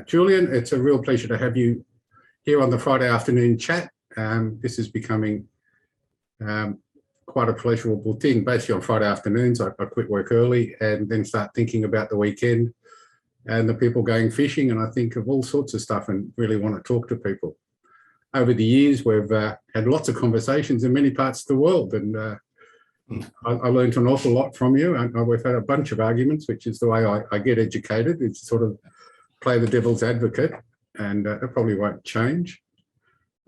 Julian, it's a real pleasure to have you here on the Friday afternoon chat. This is becoming quite a pleasurable thing. Basically on Friday afternoons, I quit work early and then start thinking about the weekend and the people going fishing, and I think of all sorts of stuff and really want to talk to people. Over the years, we've had lots of conversations in many parts of the world, and I learned an awful lot from you. We've had a bunch of arguments, which is the way I get educated. It's sort of play the devil's advocate, and that probably won't change.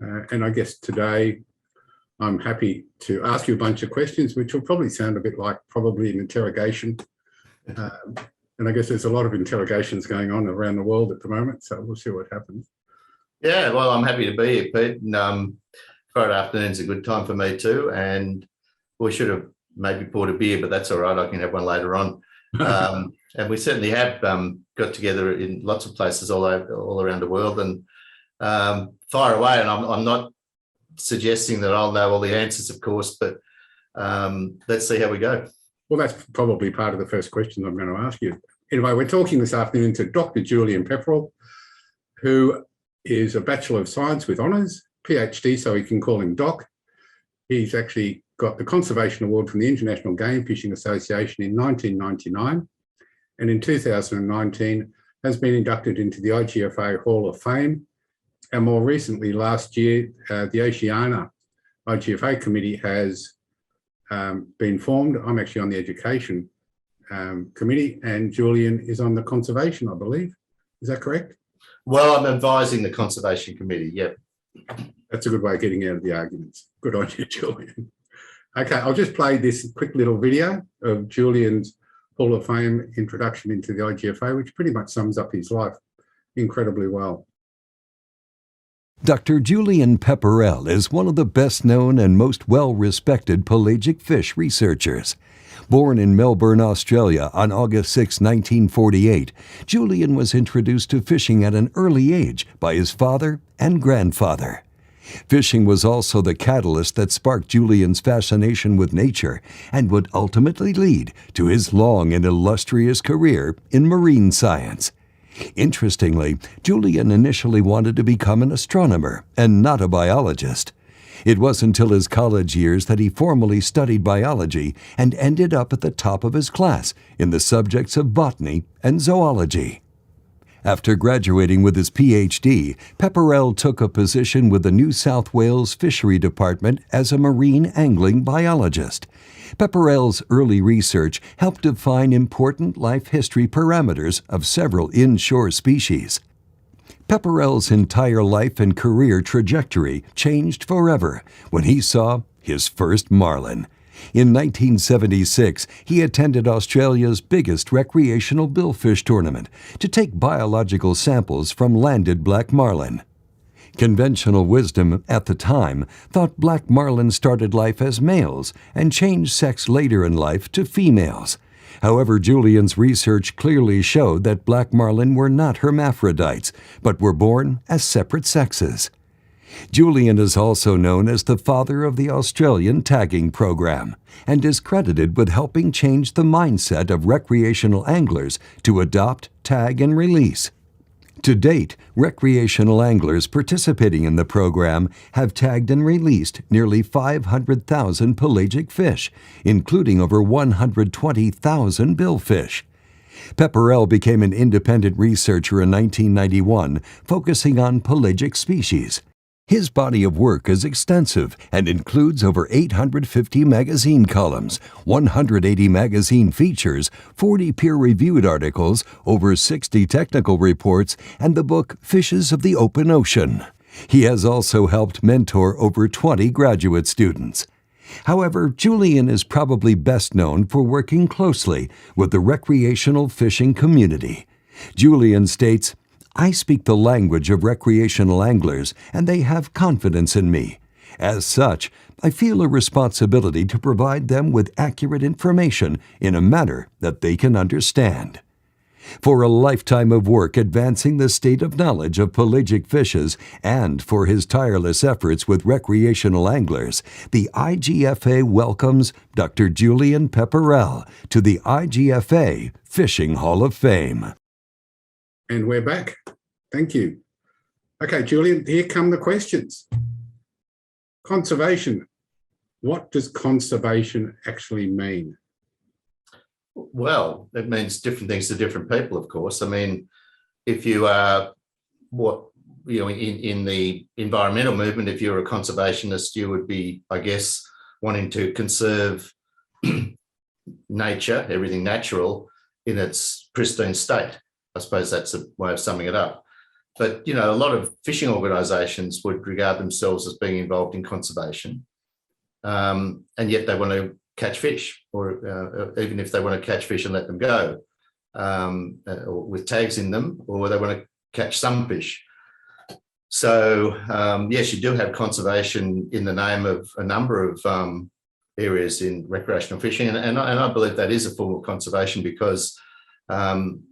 And I guess today I'm happy to ask you a bunch of questions, which will probably sound a bit like probably an interrogation. And I guess there's a lot of interrogations going on around the world at the moment, so we'll see what happens. Yeah, well, I'm happy to be here, Pete. And, Friday afternoon's a good time for me too. And we should have maybe poured a beer, but that's all right. I can have one later on. And we certainly have got together in lots of places all around the world. And fire away. And I'm not suggesting that I'll know all the answers, of course, but let's see how we go. Well, that's probably part of the first question I'm going to ask you. Anyway, we're talking this afternoon to Dr. Julian Pepperell, who is a Bachelor of Science with honours, PhD, so we can call him Doc. He's actually got the Conservation Award from the International Game Fishing Association in 1999, and in 2019 has been inducted into the IGFA Hall of Fame. And more recently, last year, the Oceania IGFA committee has been formed. I'm actually on the education committee, and Julian is on the conservation, I believe. Is that correct? Well, I'm advising the conservation committee, yep. That's a good way of getting out of the arguments. Good on you, Julian. Okay, I'll just play this quick little video of Julian's Hall of Fame introduction into the IGFA, which pretty much sums up his life incredibly well. Dr. Julian Pepperell is one of the best-known and most well-respected pelagic fish researchers. Born in Melbourne, Australia on August 6, 1948, Julian was introduced to fishing at an early age by his father and grandfather. Fishing was also the catalyst that sparked Julian's fascination with nature and would ultimately lead to his long and illustrious career in marine science. Interestingly, Julian initially wanted to become an astronomer and not a biologist. It wasn't until his college years that he formally studied biology and ended up at the top of his class in the subjects of botany and zoology. After graduating with his PhD, Pepperell took a position with the New South Wales Fishery Department as a marine angling biologist. Pepperell's early research helped define important life history parameters of several inshore species. Pepperell's entire life and career trajectory changed forever when he saw his first marlin. In 1976, he attended Australia's biggest recreational billfish tournament to take biological samples from landed black marlin. Conventional wisdom at the time thought black marlin started life as males and changed sex later in life to females. However, Julian's research clearly showed that black marlin were not hermaphrodites, but were born as separate sexes. Julian is also known as the father of the Australian tagging program and is credited with helping change the mindset of recreational anglers to adopt, tag, and release. To date, recreational anglers participating in the program have tagged and released nearly 500,000 pelagic fish, including over 120,000 billfish. Pepperell became an independent researcher in 1991, focusing on pelagic species. His body of work is extensive and includes over 850 magazine columns, 180 magazine features, 40 peer-reviewed articles, over 60 technical reports, and the book Fishes of the Open Ocean. He has also helped mentor over 20 graduate students. However, Julian is probably best known for working closely with the recreational fishing community. Julian states, "I speak the language of recreational anglers, and they have confidence in me. As such, I feel a responsibility to provide them with accurate information in a manner that they can understand." For a lifetime of work advancing the state of knowledge of pelagic fishes and for his tireless efforts with recreational anglers, the IGFA welcomes Dr. Julian Pepperell to the IGFA Fishing Hall of Fame. And we're back. Thank you. Okay, Julian, here come the questions. Conservation. What does conservation actually mean? Well, it means different things to different people, of course. I mean, if you are in the environmental movement, if you're a conservationist, you would be, I guess, wanting to conserve nature, everything natural, in its pristine state. I suppose that's a way of summing it up. But, a lot of fishing organisations would regard themselves as being involved in conservation, and yet they want to catch fish, or even if they want to catch fish and let them go, or with tags in them, or they want to catch some fish. So, yes, you do have conservation in the name of a number of areas in recreational fishing, and I believe that is a form of conservation because I'm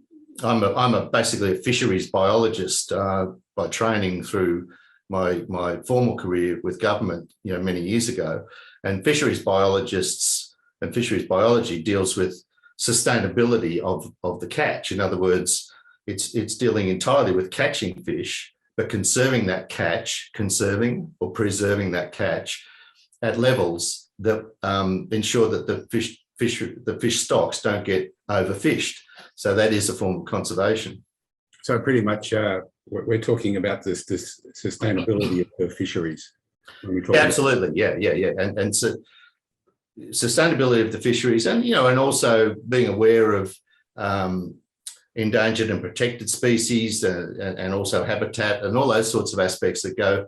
basically a fisheries biologist by training through my formal career with government, many years ago. And fisheries biologists and fisheries biology deals with sustainability of the catch. In other words, it's dealing entirely with catching fish, but conserving or preserving that catch at levels that ensure that the fish stocks don't get overfished. So that is a form of conservation. So pretty much we're talking about this sustainability of the fisheries. Absolutely, yeah. And so sustainability of the fisheries, and and also being aware of endangered and protected species, and also habitat, and all those sorts of aspects that go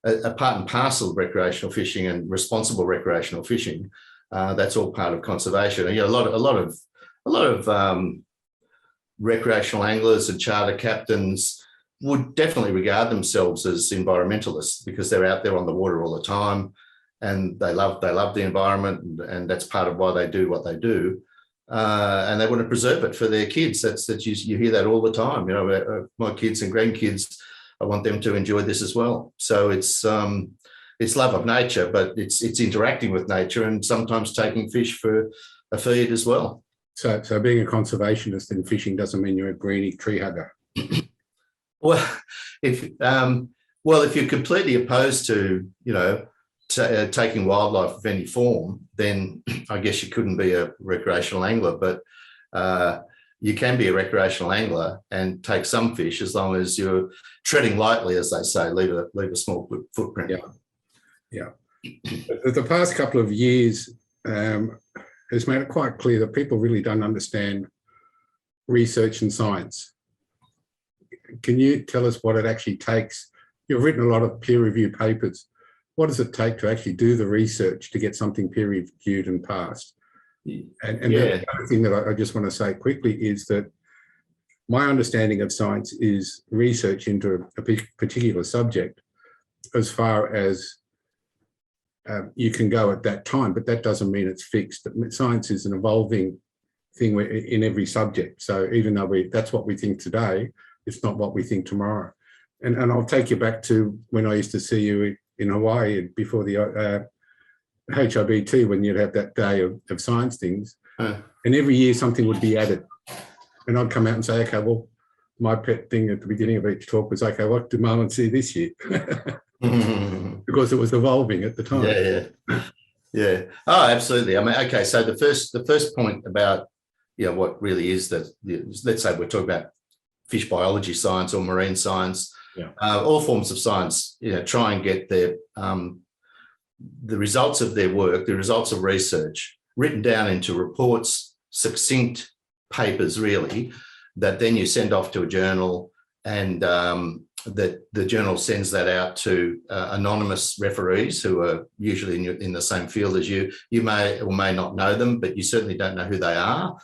a part and parcel of recreational fishing and responsible recreational fishing. That's all part of conservation. And, a lot of recreational anglers and charter captains would definitely regard themselves as environmentalists because they're out there on the water all the time, and they love the environment, and that's part of why they do what they do. And they want to preserve it for their kids. You hear that all the time. My kids and grandkids, I want them to enjoy this as well. So it's love of nature, but it's interacting with nature and sometimes taking fish for a feed as well. So being a conservationist in fishing doesn't mean you're a greedy tree hugger. Well, if you're completely opposed to taking wildlife of any form, then I guess you couldn't be a recreational angler. But you can be a recreational angler and take some fish as long as you're treading lightly, as they say, leave a small footprint. Yeah. The past couple of years has made it quite clear that people really don't understand research and science. Can you tell us what it actually takes? You've written a lot of peer-reviewed papers. What does it take to actually do the research to get something peer-reviewed and passed? And the other thing that I just want to say quickly is that my understanding of science is research into a particular subject as far as you can go at that time, but that doesn't mean it's fixed. Science is an evolving thing in every subject. So even though that's what we think today, it's not what we think tomorrow. And I'll take you back to when I used to see you in Hawaii before the HIBT, when you'd have that day of science things. And every year something would be added. And I'd come out and say, okay, well, my pet thing at the beginning of each talk was, okay, what did Marlin see this year? Because it was evolving at the time. Yeah. Oh, absolutely. I mean, okay. So the first point about what really is that, let's say we're talking about fish biology science or marine science. All forms of science, try and get the results of their work, the results of research, written down into reports, succinct papers, really, that then you send off to a journal, and that the journal sends that out to anonymous referees who are usually in the same field as you. You may or may not know them, but you certainly don't know who they are.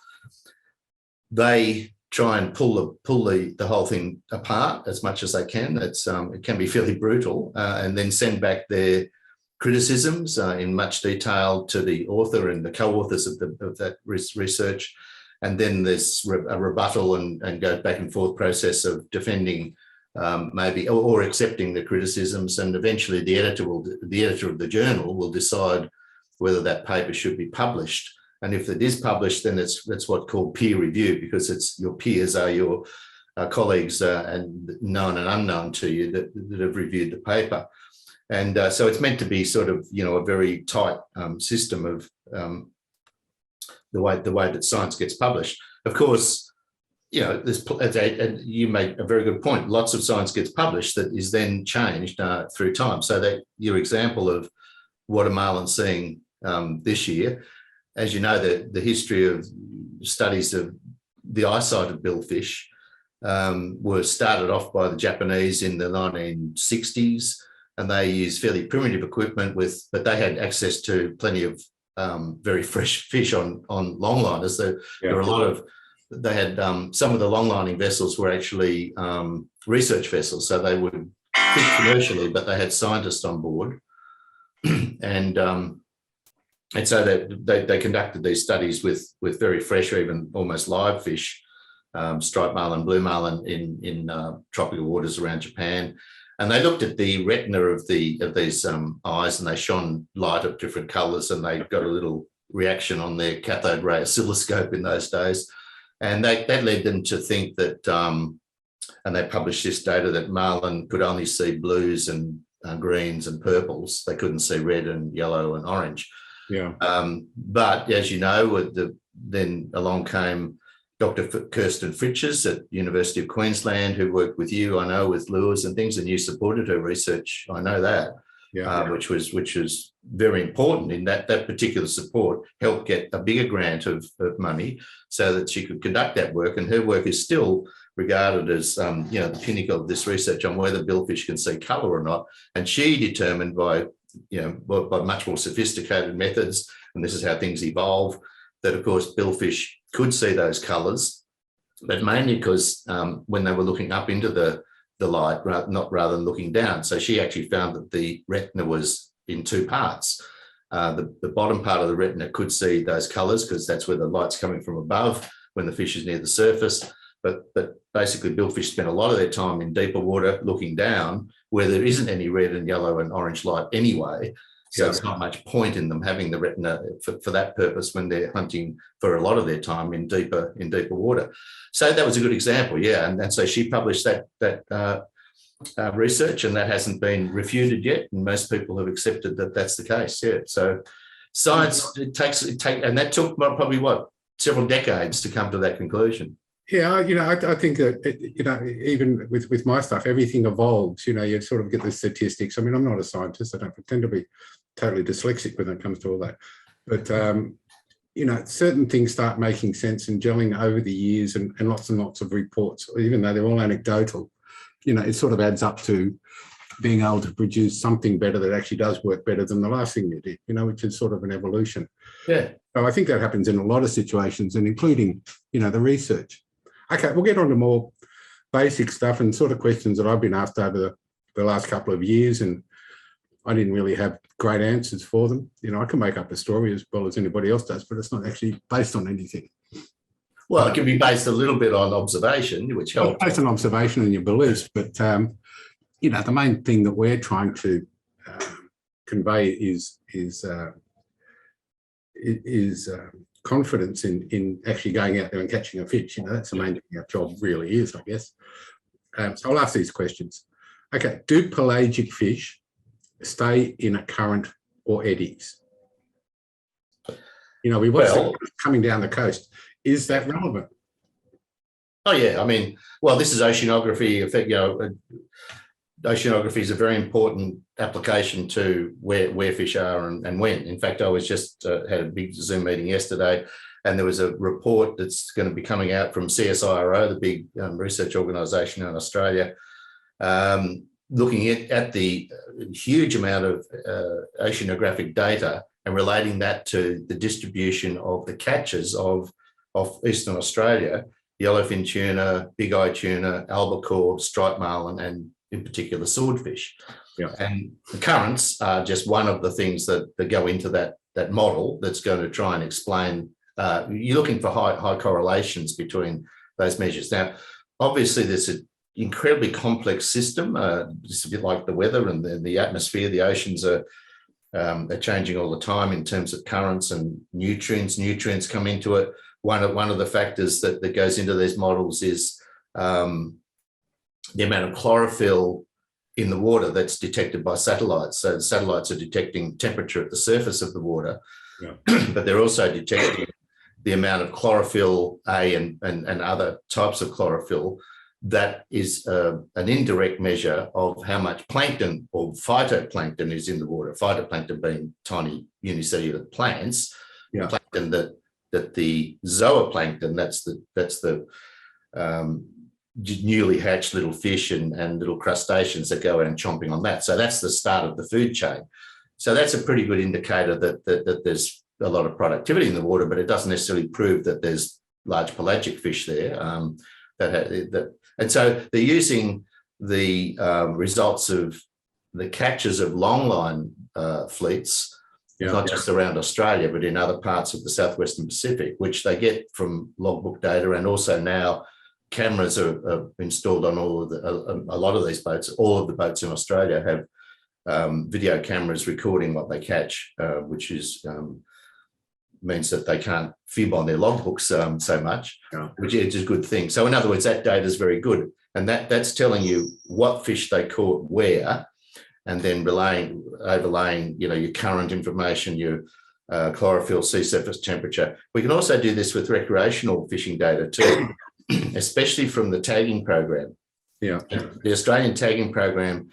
They try and pull the whole thing apart as much as they can. It can be fairly brutal, and then send back their criticisms in much detail to the author and the co-authors of that research. And then there's a rebuttal and go back and forth process of defending maybe or accepting the criticisms, and eventually the editor of the journal will decide whether that paper should be published. And if it is published, then it's what's called peer review, because it's your peers are your colleagues and known and unknown to you that have reviewed the paper. And so it's meant to be sort of, a very tight system of the way that science gets published. Of course, and you make a very good point. Lots of science gets published that is then changed through time. So that your example of what are marlin seeing this year, as you know, the history of studies of the eyesight of billfish were started off by the Japanese in the 1960s, and they used fairly primitive equipment but they had access to plenty of very fresh fish on longliners. There were a lot of. They had some of the long-lining vessels were actually research vessels, so they would fish commercially, but they had scientists on board, and so they conducted these studies with very fresh, or even almost live fish, striped marlin, blue marlin in tropical waters around Japan, and they looked at the retina of these eyes, and they shone light of different colours, and they got a little reaction on their cathode ray oscilloscope in those days. And that led them to think that, and they published this data, that marlin could only see blues and greens and purples. They couldn't see red and yellow and orange. Yeah. But as you know, then along came Dr. Kirsten Fritches at University of Queensland, who worked with you, I know, with lures and things, and you supported her research. I know that. Which was very important in that particular support helped get a bigger grant of money so that she could conduct that work. And her work is still regarded as, the pinnacle of this research on whether billfish can see colour or not. And she determined by much more sophisticated methods, and this is how things evolve, that of course billfish could see those colours, but mainly because when they were looking up into the light rather than looking down. So she actually found that the retina was in two parts. The bottom part of the retina could see those colours because that's where the light's coming from above when the fish is near the surface. But basically billfish spend a lot of their time in deeper water looking down where there isn't any red and yellow and orange light anyway. So there's not much point in them having the retina for that purpose when they're hunting for a lot of their time in deeper water. So that was a good example, and so she published that research, and that hasn't been refuted yet, and most people have accepted that that's the case. So science it takes, and that took probably several decades to come to that conclusion. Yeah, I think that, even with my stuff, everything evolves. You sort of get the statistics. I mean, I'm not a scientist. I don't pretend to be totally dyslexic when it comes to all that. But, certain things start making sense and gelling over the years and lots of reports, even though they're all anecdotal, it sort of adds up to being able to produce something better that actually does work better than the last thing you did, which is sort of an evolution. Yeah. So I think that happens in a lot of situations, and including, the research. Okay, we'll get on to more basic stuff and sort of questions that I've been asked over the last couple of years, and I didn't really have great answers for them. I can make up a story as well as anybody else does, but it's not actually based on anything. Well, it can be based a little bit on observation, which helps. Based on observation and your beliefs, but, the main thing that we're trying to convey is confidence in actually going out there and catching a fish. That's the main thing our job really is, I guess. So I'll ask these questions. Okay, do pelagic fish stay in a current or eddies? We watch them coming down the coast. Is that relevant? Oh yeah, I mean, this is oceanography. Oceanography is a very important application to where fish are and when. In fact, I was just had a big Zoom meeting yesterday, and there was a report that's going to be coming out from CSIRO, the big research organisation in Australia, looking at the huge amount of oceanographic data and relating that to the distribution of the catches of Eastern Australia, yellowfin tuna, big-eye tuna, albacore, striped marlin, and in particular swordfish. Yeah. And the currents are just one of the things that go into that model that's going to try and explain. You're looking for high correlations between those measures. Now, obviously, there's an incredibly complex system. It's a bit like the weather and the atmosphere. The oceans are changing all the time in terms of currents and nutrients. Nutrients come into it. One of the factors that goes into these models is the amount of chlorophyll in the water that's detected by satellites. So the satellites are detecting temperature at the surface of the water, but they're also detecting the amount of chlorophyll A and other types of chlorophyll. That is an indirect measure of how much plankton or phytoplankton is in the water. Phytoplankton being tiny unicellular plants, plankton that the zooplankton, that's the newly hatched little fish and little crustaceans that go out and chomping on that. So that's the start of the food chain. So that's a pretty good indicator that there's a lot of productivity in the water, but it doesn't necessarily prove that there's large pelagic fish there. And so they're using the results of the catches of longline fleets, not just around Australia, but in other parts of the southwestern Pacific, which they get from logbook data, and also now cameras are installed on a lot of these boats. All of the boats in Australia have video cameras recording what they catch, which is means that they can't fib on their logbooks so much, which is a good thing. So in other words, that data is very good, and that's telling you what fish they caught where, and then overlaying, your current information, your chlorophyll, sea surface temperature. We can also do this with recreational fishing data too, especially from the tagging program. The Australian tagging program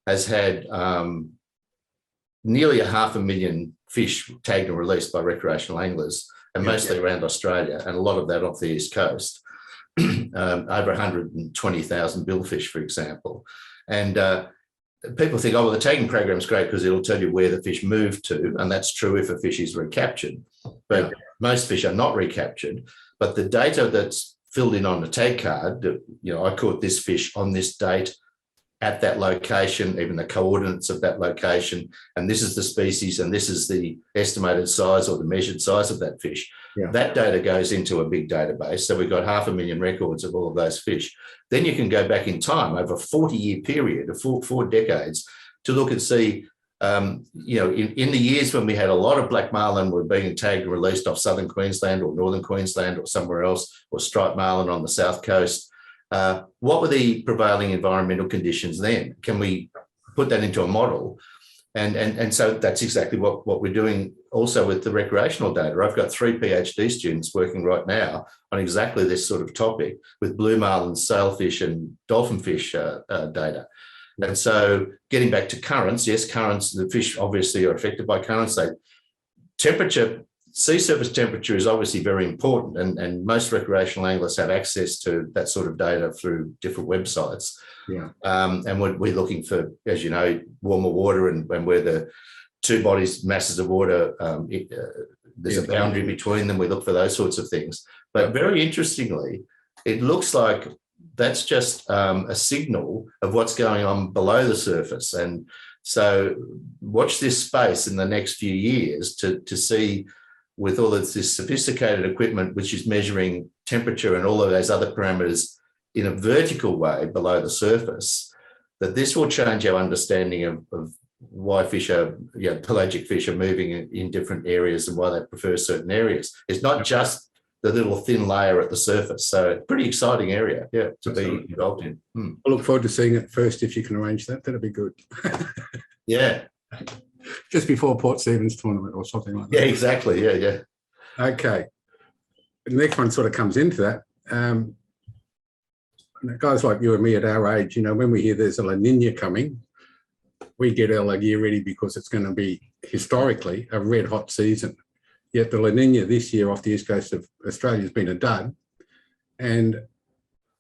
has had nearly 500,000 fish tagged and released by recreational anglers, and mostly around Australia, and a lot of that off the east coast. Over 120,000 billfish, for example. And people think, oh, well, the tagging program is great because it'll tell you where the fish moved to, and that's true if a fish is recaptured. But most fish are not recaptured. But the data that's filled in on the tag card, I caught this fish on this date at that location, even the coordinates of that location, and this is the species, and this is the estimated size or the measured size of that fish. That data goes into a big database. So we've got 500,000 records of all of those fish. Then you can go back in time over a 40-year period, of four decades, to look and see, in the years when we had a lot of black marlin were being tagged and released off southern Queensland or northern Queensland or somewhere else, or striped marlin on the south coast. What were the prevailing environmental conditions then? Can we put that into a model? And so that's exactly what we're doing also with the recreational data. I've got 3 PhD students working right now on exactly this sort of topic with blue marlin, sailfish and dolphin fish data. And so getting back to currents, yes, currents, the fish obviously are affected by currents. Temperature, sea surface temperature is obviously very important, and most recreational anglers have access to that sort of data through different websites. And we're looking for, as you know, warmer water and where the two bodies, masses of water, there's a boundary between them. We look for those sorts of things. But very interestingly, it looks like that's just a signal of what's going on below the surface. And so watch this space in the next few years to see, with all of this sophisticated equipment, which is measuring temperature and all of those other parameters in a vertical way below the surface, that this will change our understanding of why pelagic fish are moving in different areas and why they prefer certain areas. It's not just the little thin layer at the surface. So pretty exciting area, to be involved in. I look forward to seeing it first if you can arrange that. That'd be good. Just before Port Stephens tournament or something like that. Yeah, exactly. Yeah. Okay. The next one sort of comes into that. Guys like you and me at our age, when we hear there's a La Nina coming, we get our gear ready because it's going to be historically a red hot season. Yet the La Nina this year off the east coast of Australia has been a dud, and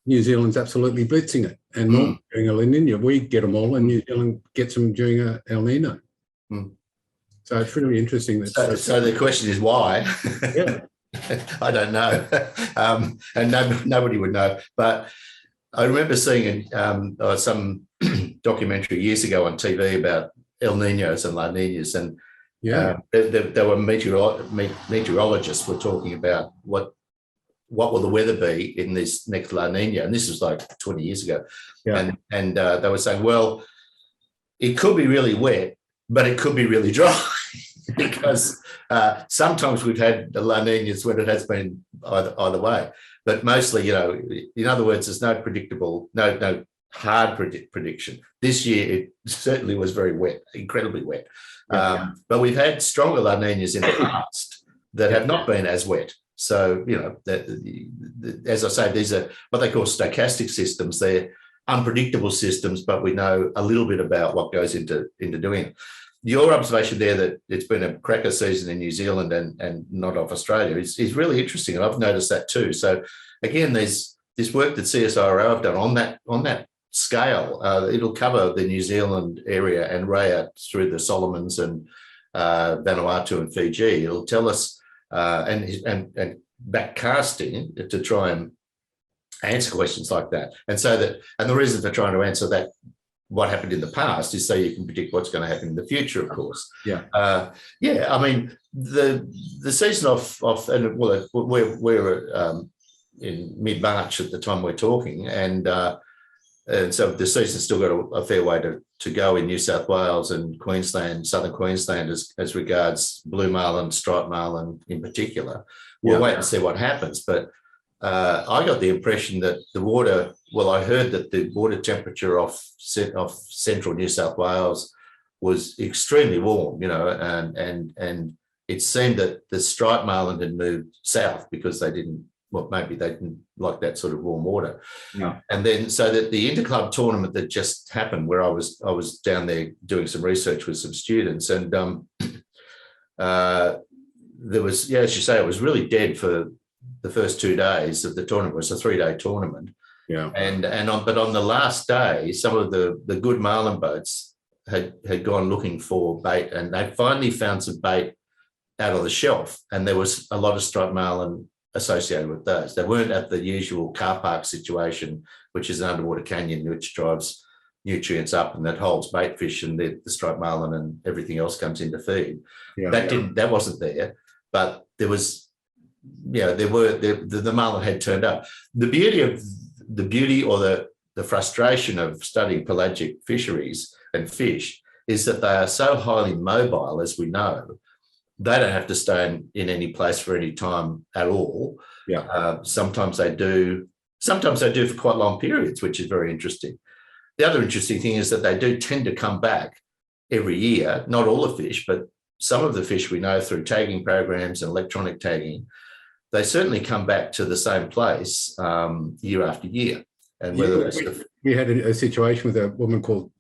New Zealand's absolutely blitzing it. And not during a La Nina, we get them all, and New Zealand gets them during a El Nino. So it's really interesting. So the question is why? I don't know, and nobody would know. But I remember seeing some documentary years ago on TV about El Ninos and La Ninas, and there were meteorologists were talking about what will the weather be in this next La Nina, and this was like 20 years ago, and they were saying, well, it could be really wet, but it could be really dry. Because sometimes we've had the La Ninas when it has been either way. but mostly, in other words, there's no predictable, no hard prediction. This year, it certainly was very wet, incredibly wet. But we've had stronger La Ninas in the past that have not been as wet. So, as I say, these are what they call stochastic systems. They're unpredictable systems, but we know a little bit about what goes into doing it. Your observation there that it's been a cracker season in New Zealand and not off Australia is really interesting, and I've noticed that too. So again, there's this work that CSIRO have done on that scale. It'll cover the New Zealand area and way out through the Solomons and Vanuatu and Fiji. It'll tell us and backcasting to try and answer questions like that. And the reason for trying to answer that, what happened in the past, is so you can predict what's going to happen in the future, of course. I mean, the season off, and well, we're in mid-March at the time we're talking, and so the season's still got a fair way to go in New South Wales and Queensland, southern Queensland, as regards blue marlin, striped marlin in particular. We'll wait and see what happens, but I got the impression that I heard that the water temperature off central New South Wales was extremely warm, and it seemed that the striped marlin had moved south because maybe they didn't like that sort of warm water. And then so that the interclub tournament that just happened, where I was down there doing some research with some students, and there was, as you say, it was really dead for the first 2 days of the tournament. It was a 3-day tournament. But on the last day, some of the good marlin boats had gone looking for bait, and they finally found some bait out of the shelf, and there was a lot of striped marlin associated with those. They weren't at the usual car park situation, which is an underwater canyon which drives nutrients up and that holds bait fish, and the striped marlin and everything else comes in to feed. That wasn't there, but there was. The marlin had turned up. The beauty or the frustration of studying pelagic fisheries and fish is that they are so highly mobile, as we know. They don't have to stay in any place for any time at all. Sometimes they do. Sometimes they do for quite long periods, which is very interesting. The other interesting thing is that they do tend to come back every year. Not all the fish, but some of the fish we know through tagging programs and electronic tagging. They certainly come back to the same place year after year. And we had a situation with a woman called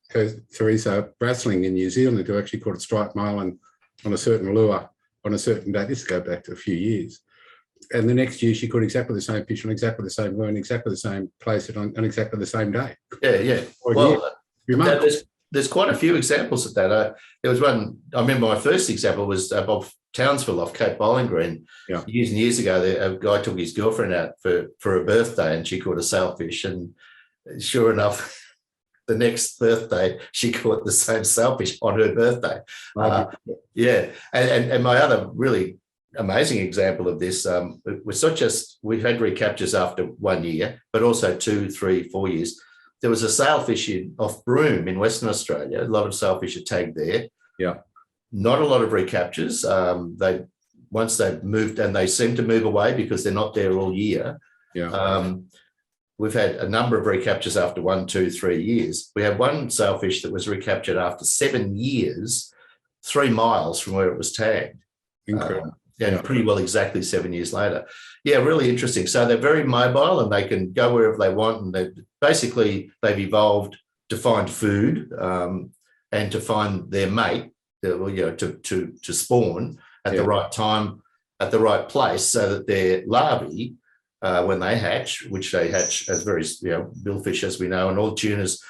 Teresa Brasling in New Zealand who actually caught a striped marlin on a certain lure on a certain day. This goes back to a few years. And the next year she caught exactly the same fish on exactly the same lure in exactly the same place on exactly the same day. Well, there's quite a few examples of that. There was one, I remember my first example was Bob Townsville off Cape Bowling Green. Years and years ago, a guy took his girlfriend out for a birthday, and she caught a sailfish, and sure enough, the next birthday, she caught the same sailfish on her birthday. And my other really amazing example of this was not just we've had recaptures after 1 year, but also 2, 3, 4 years. There was a sailfish off Broome in Western Australia. A lot of sailfish are tagged there. Not a lot of recaptures. Once they've moved, and they seem to move away because they're not there all year. We've had a number of recaptures after 1, 2, 3 years. We had one sailfish that was recaptured after 7 years, 3 miles from where it was tagged. Incredible. Pretty well exactly 7 years later. Really interesting. So they're very mobile, and they can go wherever they want, and they've evolved to find food and to find their mate, to spawn at the right time, at the right place, so that their larvae, when they hatch, which they hatch as very billfish, as we know, and all tunas,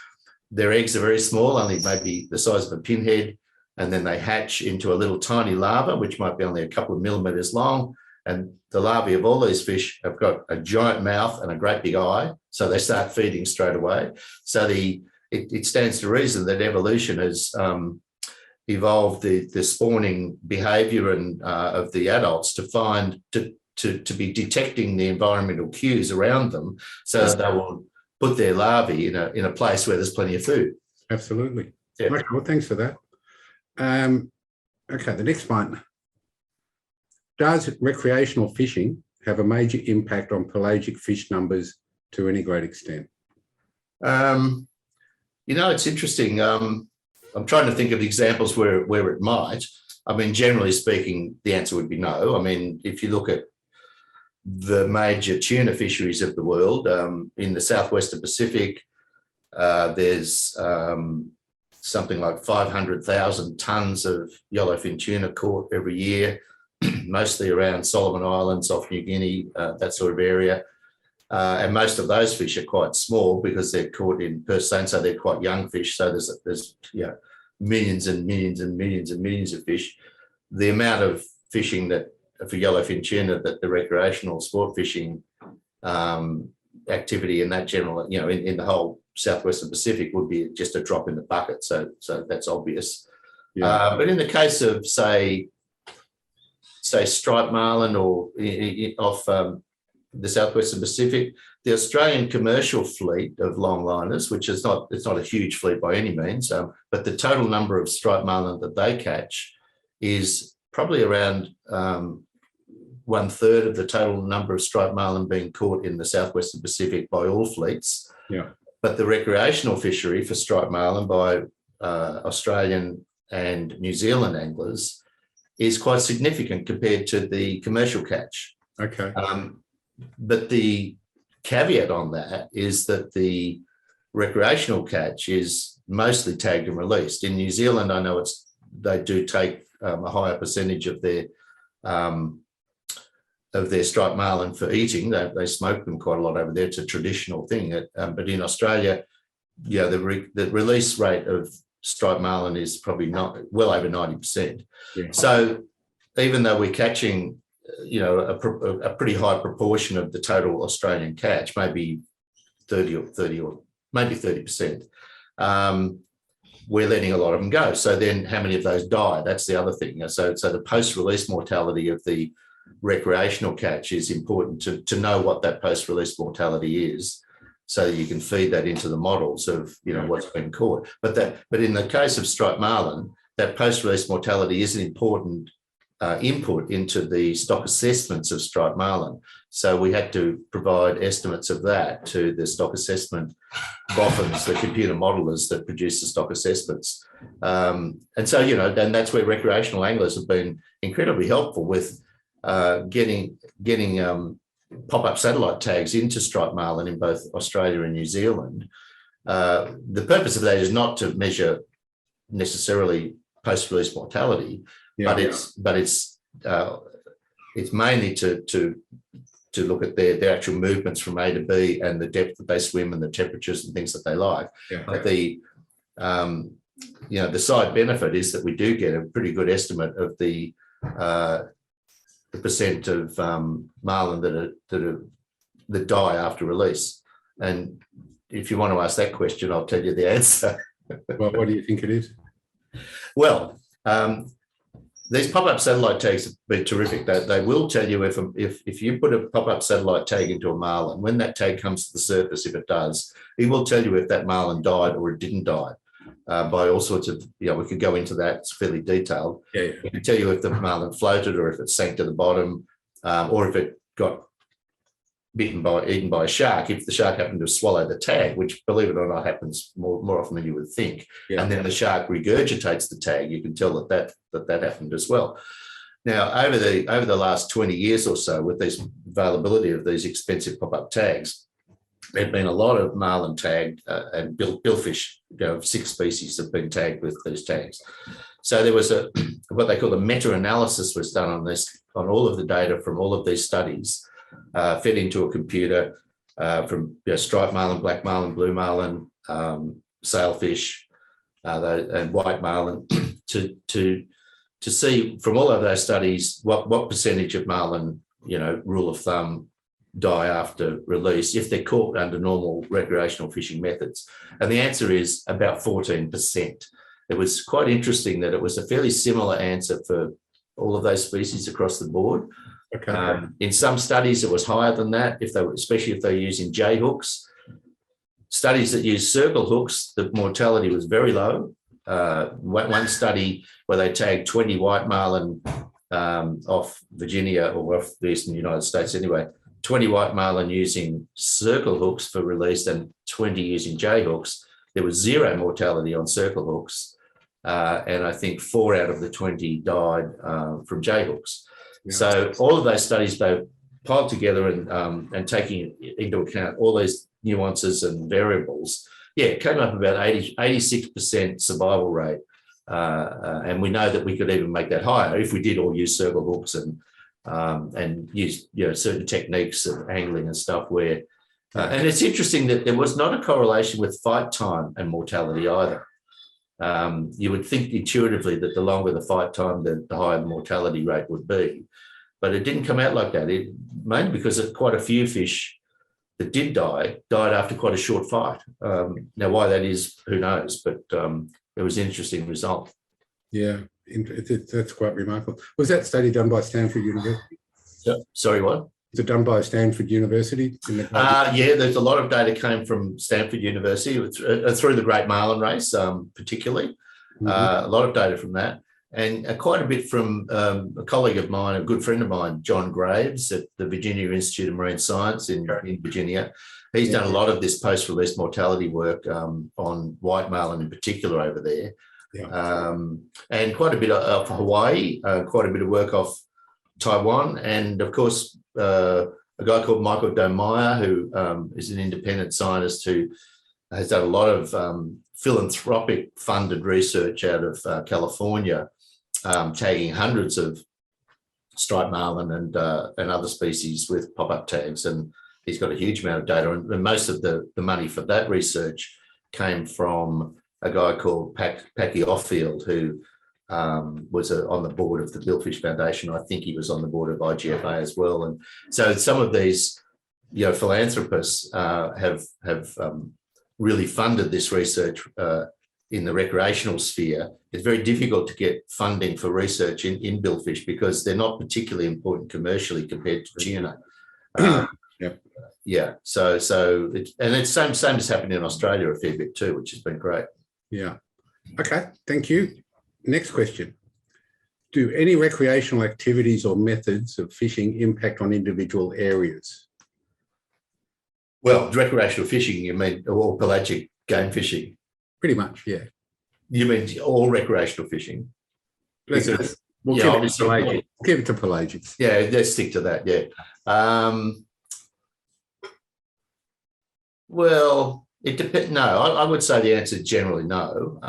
their eggs are very small, only maybe the size of a pinhead, and then they hatch into a little tiny larva, which might be only a couple of millimeters long. And the larvae of all these fish have got a giant mouth and a great big eye, so they start feeding straight away. So it stands to reason that evolution has evolved the spawning behaviour and of the adults to be detecting the environmental cues around them, so that they will put their larvae in a place where there's plenty of food. Absolutely. Okay, well, thanks for that. Okay, the next one. Does recreational fishing have a major impact on pelagic fish numbers to any great extent? It's interesting. I'm trying to think of examples where it might. I mean, generally speaking, the answer would be no. I mean, if you look at the major tuna fisheries of the world, in the southwestern Pacific, there's something like 500,000 tonnes of yellowfin tuna caught every year, mostly around Solomon Islands, off New Guinea, that sort of area. And most of those fish are quite small because they're caught in purse seine, so they're quite young fish. So there's millions and millions and millions and millions of fish. The amount of fishing that for yellowfin tuna that the recreational sport fishing activity in that general, in the whole southwestern Pacific would be just a drop in the bucket. So that's obvious. Yeah. But in the case of say striped marlin or off the southwestern Pacific, the Australian commercial fleet of longliners, which is it's not a huge fleet by any means, but the total number of striped marlin that they catch is probably around 1/3 of the total number of striped marlin being caught in the southwestern Pacific by all fleets. Yeah. But the recreational fishery for striped marlin by Australian and New Zealand anglers is quite significant compared to the commercial catch. Okay. But the caveat on that is that the recreational catch is mostly tagged and released. In New Zealand, I know they do take a higher percentage of their striped marlin for eating. They smoke them quite a lot over there. It's a traditional thing. But in Australia, the release rate of striped marlin is probably not well over 90%. Yeah. So even though we're catching a pretty high proportion of the total Australian catch, maybe 30 or maybe 30%, we're letting a lot of them go. So then how many of those die? That's the other thing. So the post-release mortality of the recreational catch is important to know what that post-release mortality is, so that you can feed that into the models of what's been caught. But in the case of striped marlin, that post-release mortality is an important input into the stock assessments of striped marlin. So we had to provide estimates of that to the stock assessment boffins, the computer modelers that produce the stock assessments. And so, then that's where recreational anglers have been incredibly helpful with getting pop-up satellite tags into striped marlin in both Australia and New Zealand. The purpose of that is not to measure necessarily post-release mortality, but it's mainly to look at their actual movements from A to B and the depth that they swim and the temperatures and things that they like. Yeah. But the side benefit is that we do get a pretty good estimate of the percent of marlin that die after release. And if you want to ask that question, I'll tell you the answer. Well, what do you think it is? Well, these pop-up satellite tags have been terrific. They will tell you if you put a pop-up satellite tag into a marlin, when that tag comes to the surface, if it does, it will tell you if that marlin died or it didn't die. By all sorts of, we could go into that. It's fairly detailed. Yeah. It can tell you if the marlin floated or if it sank to the bottom, or if it got eaten by a shark, if the shark happened to swallow the tag, which, believe it or not, happens more often than you would think. Yeah. And then the shark regurgitates the tag, you can tell that happened as well. Now, over the last 20 years or so, with this availability of these expensive pop-up tags, there have been a lot of marlin tagged and billfish, 6 species have been tagged with these tags. So there was what they call a meta-analysis was done on all of the data from all of these studies, fed into a computer from striped marlin, black marlin, blue marlin, sailfish, and white marlin to see from all of those studies what percentage of marlin, rule of thumb, die after release if they're caught under normal recreational fishing methods. And the answer is about 14%. It was quite interesting that it was a fairly similar answer for all of those species across the board. Okay. In some studies, it was higher than that, especially if they're using J hooks. Studies that use circle hooks, the mortality was very low. One study where they tagged 20 white marlin off Virginia or off the eastern United States anyway, 20 white marlin using circle hooks for release and 20 using J hooks. There was 0 mortality on circle hooks. And I think 4 out of the 20 died from J hooks. Yeah. So all of those studies, both piled together and taking into account all these nuances and variables, it came up about 86% survival rate. And we know that we could even make that higher if we did all use circle hooks and use certain techniques of angling and stuff where, and it's interesting that there was not a correlation with fight time and mortality either. You would think intuitively that the longer the fight time, the higher the mortality rate would be. But it didn't come out like that. It mainly because quite a few fish that did died after quite a short fight. Now, why that is, who knows? But it was an interesting result. Yeah, that's quite remarkable. Was that study done by Stanford University? Sorry, what? Was it done by Stanford University? Yeah, there's a lot of data came from Stanford University through the Great Marlin Race, particularly. Mm-hmm. A lot of data from that. And quite a bit from a colleague of mine, a good friend of mine, John Graves at the Virginia Institute of Marine Science in Virginia. He's done a lot of this post-release mortality work on white marlin in particular over there. Yeah. And quite a bit off Hawaii, quite a bit of work off Taiwan, and of course, a guy called Michael Domeyer, who is an independent scientist who has done a lot of philanthropic funded research out of California, tagging hundreds of striped marlin and other species with pop-up tags, and he's got a huge amount of data. And most of the money for that research came from a guy called Packy Offield, who was on the board of the Billfish Foundation. I think he was on the board of IGFA as well. And so some of these, philanthropists have really funded this research in the recreational sphere. It's very difficult to get funding for research in billfish because they're not particularly important commercially compared to tuna. Yeah. So it's same as happened in Australia a fair bit too, which has been great. Yeah. Okay. Thank you. Next question. Do any recreational activities or methods of fishing impact on individual areas? Well, recreational fishing, you mean, or pelagic game fishing? Pretty much, yeah. You mean all recreational fishing? We'll keep it to pelagic. Yeah, let's stick to that, yeah. Well, it depends. No, I would say the answer is generally no.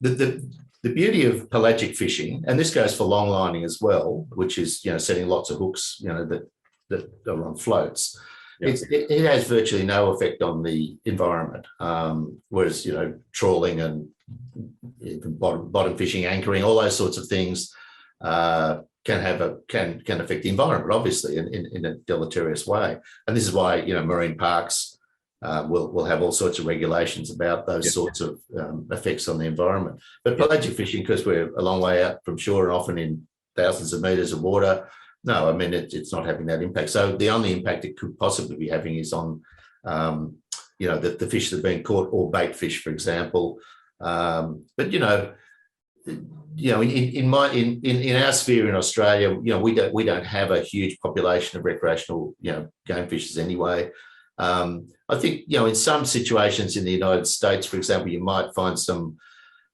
The beauty of pelagic fishing, and this goes for long lining as well, which is setting lots of hooks, that are on floats. Yeah. It has virtually no effect on the environment, whereas trawling and bottom fishing, anchoring, all those sorts of things can affect the environment, obviously, in a deleterious way. And this is why marine parks will have all sorts of regulations about those sorts of effects on the environment. But pelagic fishing, because we're a long way out from shore and often in thousands of meters of water, no, I mean, it's not having that impact. So the only impact it could possibly be having is on, the fish that are being caught, or bait fish, for example. But in our sphere in Australia, we don't have a huge population of recreational, game fishers anyway. I think, in some situations in the United States, for example, you might find some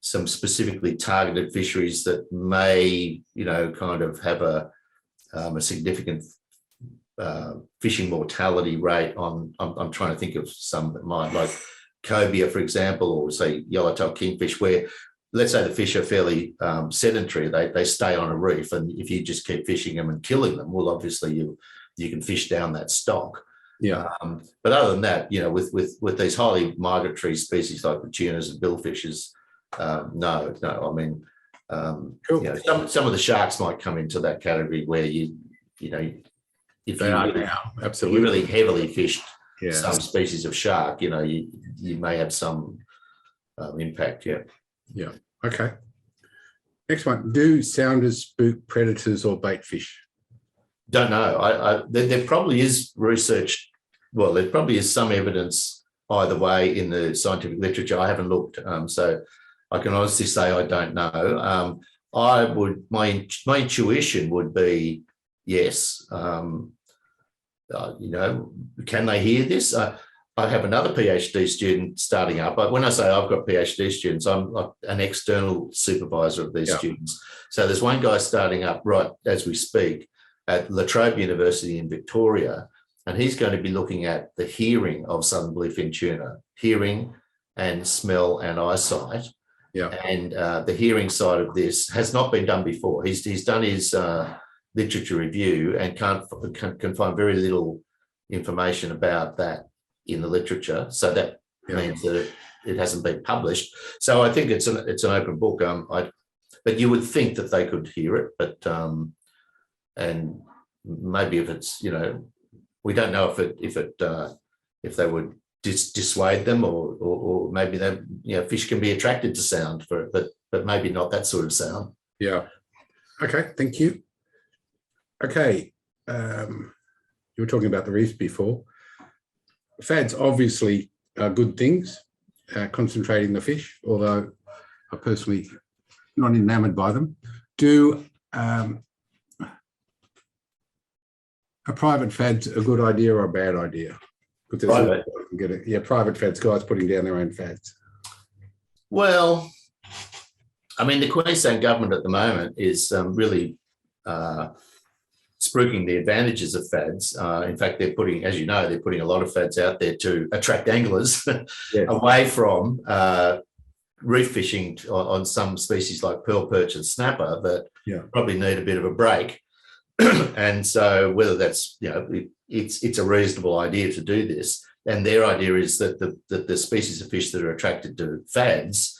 specifically targeted fisheries that may, kind of have a significant fishing mortality rate on. I'm trying to think of some that might, like cobia, for example, or say yellowtail kingfish, where let's say the fish are fairly sedentary, they stay on a reef, and if you just keep fishing them and killing them, well, obviously you can fish down that stock. Yeah. But other than that, with these highly migratory species like the tunas and billfishes, no. I mean, cool. Some of the sharks might come into that category where if they are now, absolutely, you really heavily fished some species of shark, you may have some impact. Yeah. Okay. Next one. Do sounders spook predators or bait fish? Don't know. There probably is research. Well, there probably is some evidence either way in the scientific literature. I haven't looked, so I can honestly say I don't know. my intuition would be yes. Can they hear this? I have another PhD student starting up. But when I say I've got PhD students, I'm like an external supervisor of these students. So there's one guy starting up right as we speak at La Trobe University in Victoria, and he's going to be looking at the hearing of southern bluefin tuna, hearing and smell and eyesight. Yeah. And the hearing side of this has not been done before. He's done his literature review and can find very little information about that in the literature. So that means that it hasn't been published. So I think it's an open book. But you would think that they could hear it, but and maybe if it's, we don't know if they would dissuade them, or maybe they, fish can be attracted to sound for it, but maybe not that sort of sound. Yeah. Okay. Thank you. Okay. You were talking about the reefs before. Fads obviously are good things, concentrating the fish, although I personally not enamored by them. Do a private fad's a good idea or a bad idea? Private. Private fads, guys putting down their own fads. Well, I mean, the Queensland government at the moment is really spruiking the advantages of fads. In fact, they're putting a lot of fads out there to attract anglers away from reef fishing on some species like pearl perch and snapper that probably need a bit of a break. And so whether that's, it's a reasonable idea to do this. And their idea is that the species of fish that are attracted to fads,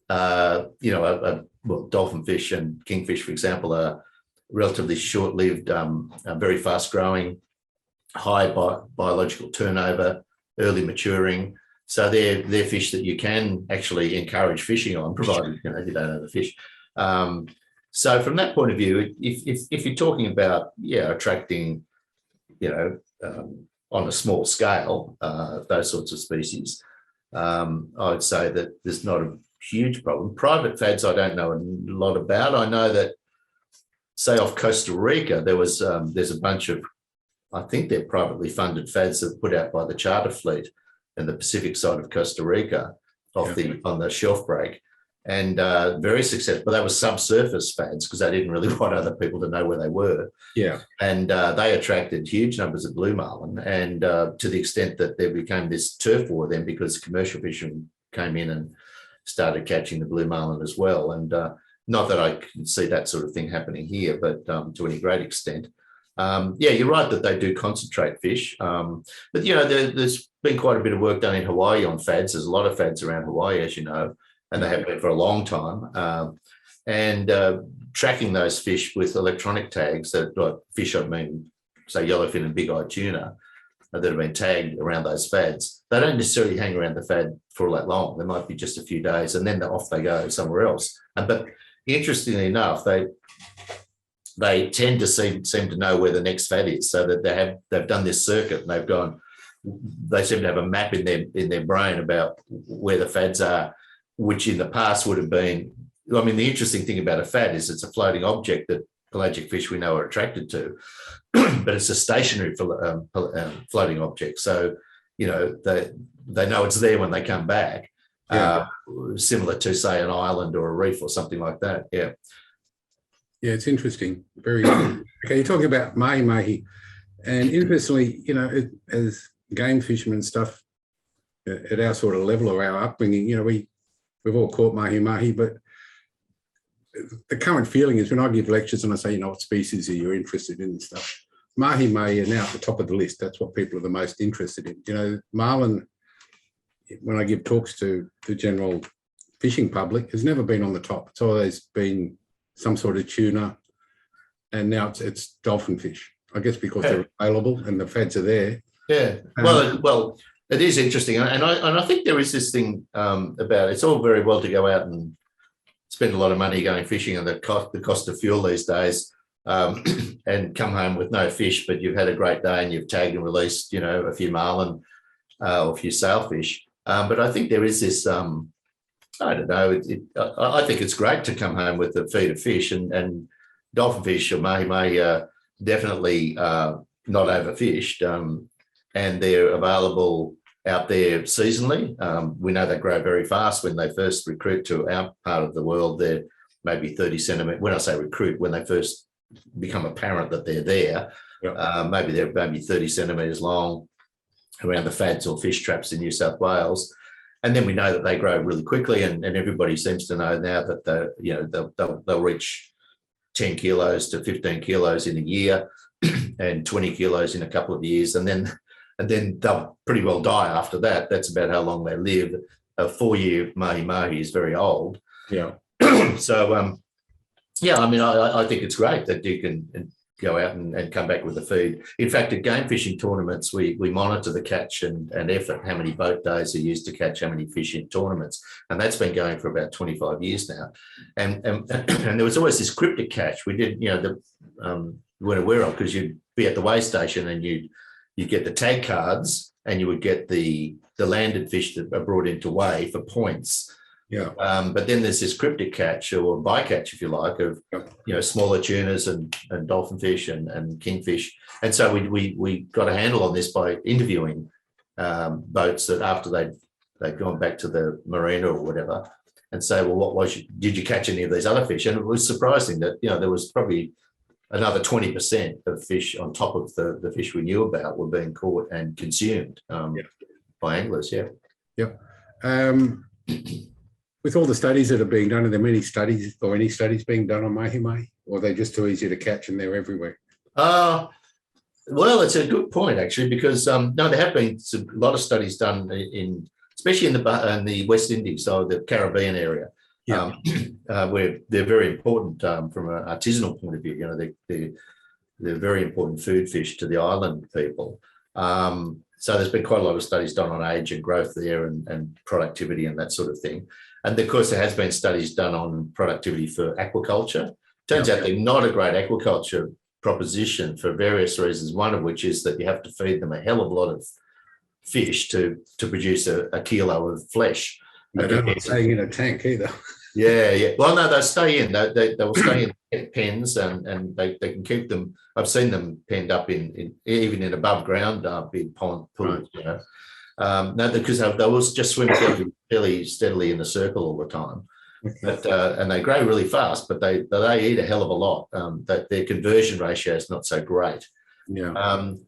dolphin fish and kingfish, for example, are relatively short-lived, very fast-growing, high biological turnover, early maturing. So they're fish that you can actually encourage fishing on, provided you don't have the fish. So from that point of view, if you're talking about attracting, on a small scale, those sorts of species, I would say that there's not a huge problem. Private fads, I don't know a lot about. I know that, say, off Costa Rica, there's a bunch of, I think they're privately funded fads that are put out by the charter fleet in the Pacific side of Costa Rica on the shelf break. And very successful. They were subsurface fads because they didn't really want other people to know where they were. Yeah. And they attracted huge numbers of blue marlin, and to the extent that there became this turf war then because commercial fishermen came in and started catching the blue marlin as well. And not that I can see that sort of thing happening here, but to any great extent. You're right that they do concentrate fish. But, there's been quite a bit of work done in Hawaii on fads. There's a lot of fads around Hawaii, as you know, and they have been for a long time. And tracking those fish with electronic tags, say yellowfin and big-eyed tuna, that have been tagged around those fads. They don't necessarily hang around the fad for all that long. They might be just a few days, and then off they go somewhere else. But interestingly enough, they tend to seem to know where the next fad is, so that they've done this circuit and they seem to have a map in their brain about where the fads are, which in the past would have been. I mean, the interesting thing about a fad is it's a floating object that pelagic fish we know are attracted to, but it's a stationary floating object. So, they know it's there when they come back. Similar to, say, an island or a reef or something like that. Yeah, it's interesting. Very okay. You're talking about mahi, and interestingly, as game fishermen and stuff, at our sort of level or our upbringing, we've all caught mahi, but the current feeling is when I give lectures and I say, what species are you interested in and stuff, mahi are now at the top of the list. That's what people are the most interested in. Marlin, when I give talks to the general fishing public, has never been on the top. It's always been some sort of tuna, and now it's dolphin fish. I guess because they're available and the fads are there. Yeah. Well, it is interesting, and I think there is this thing about it's all very well to go out and spend a lot of money going fishing and the cost of fuel these days, and come home with no fish, but you've had a great day and you've tagged and released, a few marlin or a few sailfish. But I think there is this I don't know. I think it's great to come home with a feed of fish, and dolphin fish or mahi are definitely not overfished, and they're available out there seasonally. We know they grow very fast. When they first recruit to our part of the world, they're maybe 30 centimetres. When I say recruit, when they first become apparent that they're there, maybe they're 30 centimetres long around the fads or fish traps in New South Wales. And then we know that they grow really quickly, and everybody seems to know now that they'll reach 10 kilos to 15 kilos in a year and 20 kilos in a couple of years. And then they'll pretty well die after that. That's about how long they live. A 4-year mahi is very old. Yeah. So, I mean, I think it's great that you can go out and come back with the feed. In fact, at game fishing tournaments, we monitor the catch and effort, how many boat days are used to catch how many fish in tournaments. And that's been going for about 25 years now. And there was always this cryptic catch. We did, weren't aware of, because you'd be at the weigh station and you'd get the tag cards, and you would get the landed fish that are brought into weigh for points. Yeah. But then there's this cryptic catch, or bycatch, if you like, of smaller tunas and dolphin fish and kingfish. And so we got a handle on this by interviewing boats that after they'd gone back to the marina or whatever, and say, well, did you catch any of these other fish? And it was surprising that there was probably another 20% of fish on top of the fish we knew about were being caught and consumed by anglers. Yeah. With all the studies that are being done, are there many studies or any studies being done on mahi-mahi, or are they just too easy to catch and they're everywhere? Well, it's a good point, actually, because there have been a lot of studies done especially in the West Indies, so the Caribbean area, where they're very important from an artisanal point of view. They're very important food fish to the island people. So there's been quite a lot of studies done on age and growth there and productivity and that sort of thing. And of course, there has been studies done on productivity for aquaculture. Turns out they're not a great aquaculture proposition for various reasons, one of which is that you have to feed them a hell of a lot of fish to produce a kilo of flesh. They're not staying in a tank either. Yeah. Well, no, they'll stay in. They will stay in pens, and they can keep them. I've seen them penned up in even in above ground big pools. Right. No, because they will just swim fairly steadily in a circle all the time. But and they grow really fast, but they eat a hell of a lot. Their conversion ratio is not so great. Yeah.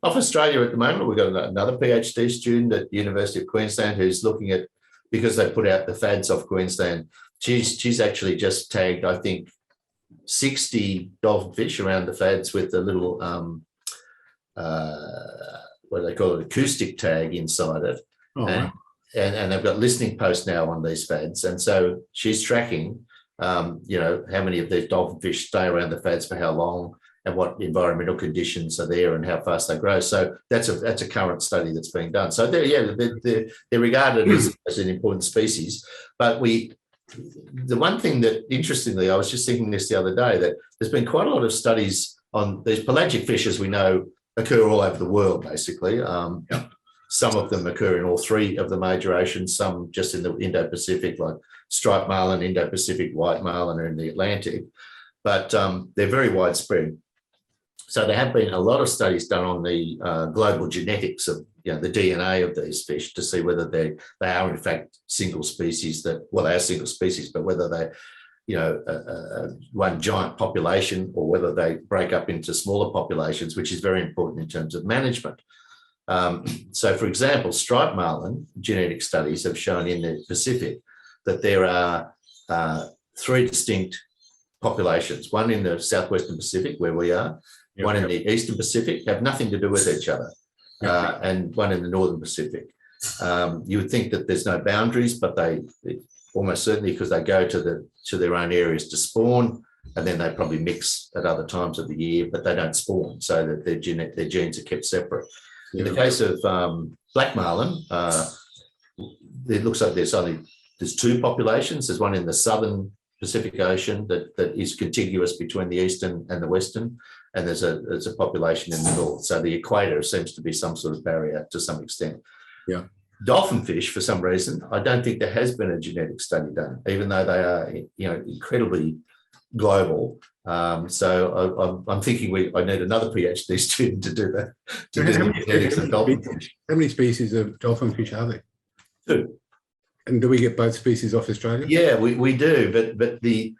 Off Australia at the moment, we've got another PhD student at the University of Queensland who's looking at, because they put out the fads off Queensland. She's actually just tagged, I think, 60 dolphin fish around the fads with a little what do they call it, acoustic tag inside it. Oh, wow. And they've got listening posts now on these fads. And so she's tracking, how many of these dolphin fish stay around the fads for how long and what environmental conditions are there and how fast they grow. So that's a current study that's being done. So they're regarded as an important species. But the one thing that, interestingly, I was just thinking this the other day, that there's been quite a lot of studies on these pelagic fish, as we know, occur all over the world, basically. Some of them occur in all three of the major oceans, some just in the Indo-Pacific, like striped marlin, Indo-Pacific white marlin are in the Atlantic, but they're very widespread. So there have been a lot of studies done on the global genetics of the DNA of these fish to see whether they are in fact single species they are single species, but whether they one giant population or whether they break up into smaller populations, which is very important in terms of management. So, for example, striped marlin genetic studies have shown in the Pacific that there are 3 distinct populations, one in the southwestern Pacific where we are, one in the eastern Pacific, have nothing to do with each other, and one in the northern Pacific. You would think that there's no boundaries, but they almost certainly, because they go to their own areas to spawn, and then they probably mix at other times of the year, but they don't spawn, so that their genes are kept separate. In the case of black marlin, it looks like there's 2 populations. There's one in the southern Pacific Ocean that is contiguous between the eastern and the western, and there's a population in the north. So the equator seems to be some sort of barrier to some extent. Yeah. Dolphin fish, for some reason, I don't think there has been a genetic study done, even though they are, incredibly global. So I'm thinking I need another PhD student to do that. The genetics of dolphin fish. How many species of dolphin fish are there? 2. And do we get both species off Australia? Yeah, we do, but the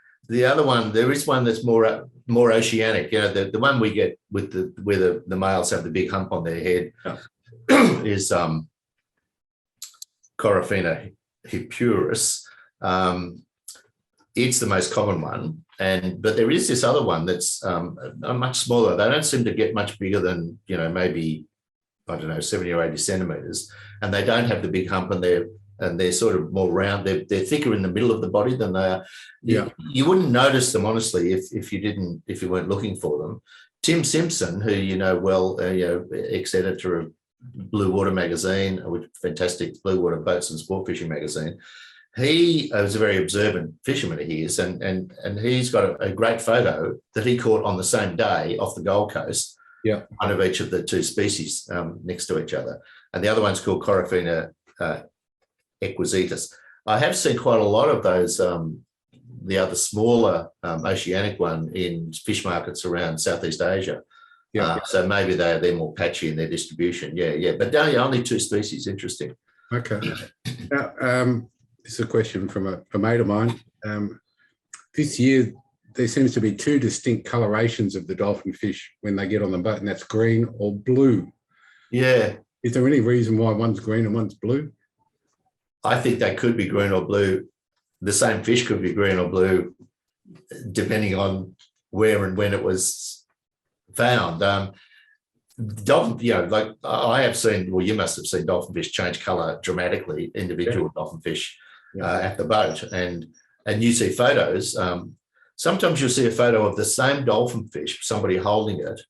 other one, there is one that's more oceanic. The one we get with where the males have the big hump on their head is Coryphena hippurus. It's the most common one, but there is this other one that's much smaller. They don't seem to get much bigger than maybe, I don't know, 70 or 80 centimeters, and they don't have the big hump, and they're sort of more round. They're thicker in the middle of the body than they are. You wouldn't notice them, honestly, if you weren't looking for them. Tim Simpson, who ex-editor of Blue Water magazine, a fantastic blue water boats and sport fishing magazine, he was a very observant fisherman. He is, and he's got a great photo that he caught on the same day off the Gold Coast. Yeah, one of each of the 2 species next to each other, and the other one's called Coryphena equisitus. I have seen quite a lot of those, the other smaller oceanic one in fish markets around Southeast Asia. So maybe they're more patchy in their distribution. But only 2 species. Interesting. Okay. Now, this is a question from a mate of mine. This year, there seems to be 2 distinct colorations of the dolphin fish when they get on the boat, and that's green or blue. Yeah. Is there any reason why one's green and one's blue? I think they could be green or blue. The same fish could be green or blue, depending on where and when it was found. Dolphin, like I have seen, well, you must have seen dolphin fish change colour dramatically, individual dolphin fish at the boat, and you see photos. Sometimes you'll see a photo of the same dolphin fish, somebody holding it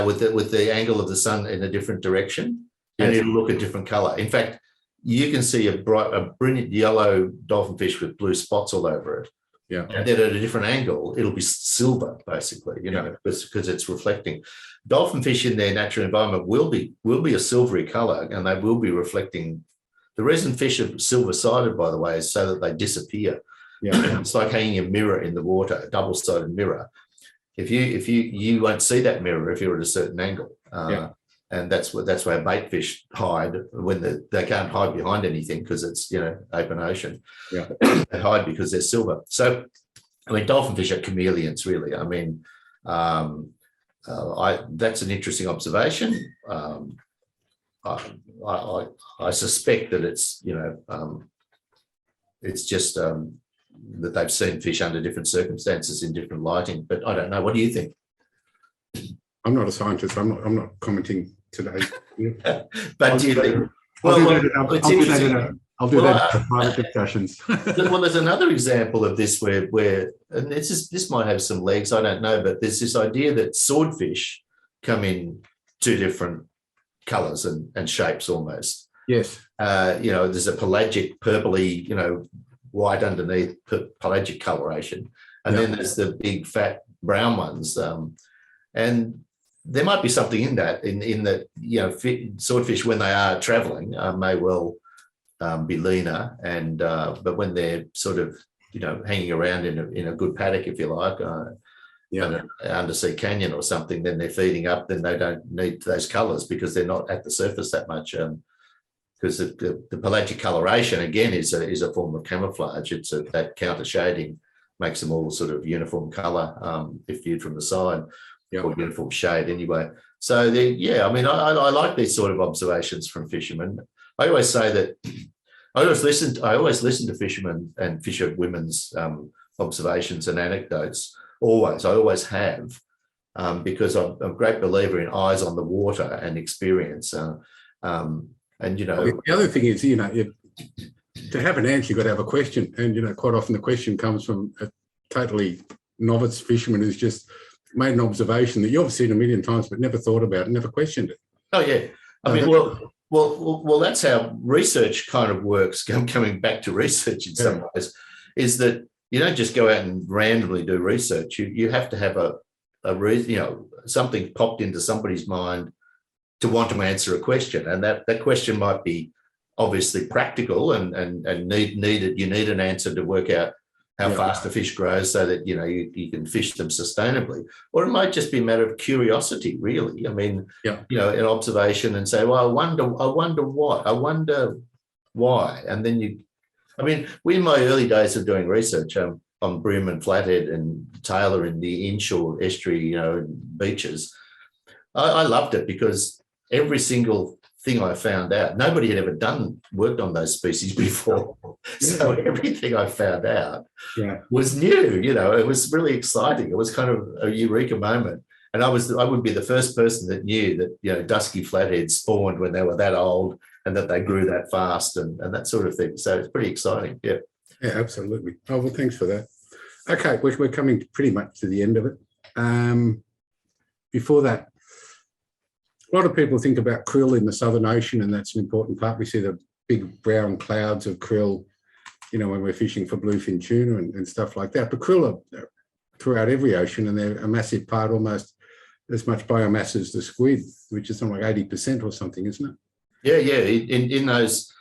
with the angle of the sun in a different direction, and it'll look a different colour. In fact, you can see a brilliant yellow dolphin fish with blue spots all over it. Yeah. And then at a different angle, it'll be silver, basically, because it's reflecting. Dolphin fish in their natural environment will be a silvery colour, and they will be reflecting. The reason fish are silver-sided, by the way, is so that they disappear. Yeah. It's like hanging a mirror in the water, a double-sided mirror. If you won't see that mirror if you're at a certain angle. And that's where bait fish hide when they can't hide behind anything because it's open ocean. Yeah, they hide because they're silver. So, I mean, dolphin fish are chameleons, really. I mean, that's an interesting observation. I suspect that it's just that they've seen fish under different circumstances in different lighting. But I don't know. What do you think? I'm not a scientist. I'm not commenting today. But do you think? I'll do that in private discussions. Well, there's another example of this where and this might have some legs, I don't know, but there's this idea that swordfish come in 2 different colours and shapes almost. Yes. There's a pelagic purpley, white underneath pelagic coloration, and then there's the big fat brown ones, and there might be something in that, in that swordfish when they are travelling may well be leaner, and but when they're sort of hanging around in a good paddock, if you like, an undersea canyon or something, then they're feeding up. Then they don't need those colours because they're not at the surface that much. Because the pelagic coloration again is a form of camouflage. It's that counter shading makes them all sort of uniform colour if viewed from the side. Or uniform shade anyway. So I mean, I like these sort of observations from fishermen. I always say that I always listen to fishermen and fisherwomen's observations and anecdotes. I always have, because I'm a great believer in eyes on the water and experience. And the other thing is, to have an answer, you've got to have a question, and quite often the question comes from a totally novice fisherman who's just made an observation that you've seen a million times but never thought about and never questioned it. Oh yeah, I mean, well, that's how research kind of works. Coming back to research in some ways, is that you don't just go out and randomly do research. You have to have a reason, something popped into somebody's mind to want to answer a question, and that question might be obviously practical and needed. You need an answer to work out how fast the fish grows so that, you can fish them sustainably. Or it might just be a matter of curiosity, really. I mean, an observation and say, well, I wonder why. And then in my early days of doing research on bream and flathead and tailor in the inshore estuary, beaches, I loved it because every single thing I found out, nobody had ever worked on those species before. So everything I found out was new, it was really exciting. It was kind of a eureka moment. And I would be the first person that knew that, dusky flatheads spawned when they were that old and that they grew that fast and that sort of thing. So it's pretty exciting. Yeah. Yeah, absolutely. Oh, well, thanks for that. Okay, we're coming pretty much to the end of it. Before that, a lot of people think about krill in the Southern Ocean, and that's an important part. We see the big brown clouds of krill, when we're fishing for bluefin tuna and stuff like that. But krill are throughout every ocean, and they're a massive part, almost as much biomass as the squid, which is something like 80% or something, isn't it? Yeah. In those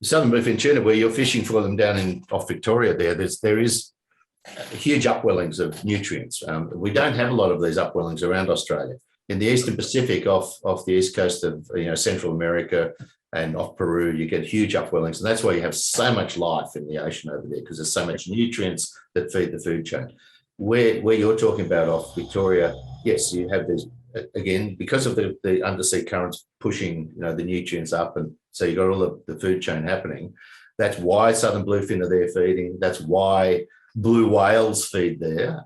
southern bluefin tuna where you're fishing for them down off Victoria, there is huge upwellings of nutrients. We don't have a lot of these upwellings around Australia. In the Eastern Pacific, off the east coast of Central America and off Peru, you get huge upwellings, and that's why you have so much life in the ocean over there, because there's so much nutrients that feed the food chain. Where you're talking about off Victoria, yes, you have these again because of the undersea currents pushing the nutrients up, and so you've got all the food chain happening. That's why southern bluefin are there feeding. That's why blue whales feed there.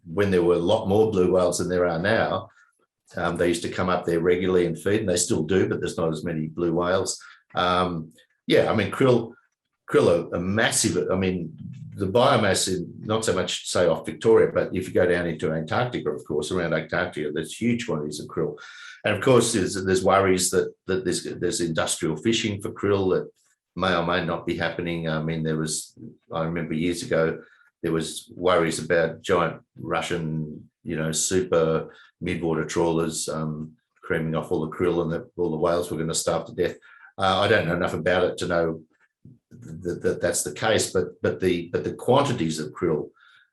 When there were a lot more blue whales than there are now, they used to come up there regularly and feed, and they still do, but there's not as many blue whales. Krill are massive. The biomass in not so much, say, off Victoria, but if you go down into Antarctica, of course, around Antarctica, there's huge quantities of krill. And of course, there's worries that there's industrial fishing for krill that may or may not be happening. I remember years ago, there was worries about giant Russian, super midwater trawlers creaming off all the krill, and that all the whales were going to starve to death. I don't know enough about it to know that that's the case, but the quantities of krill,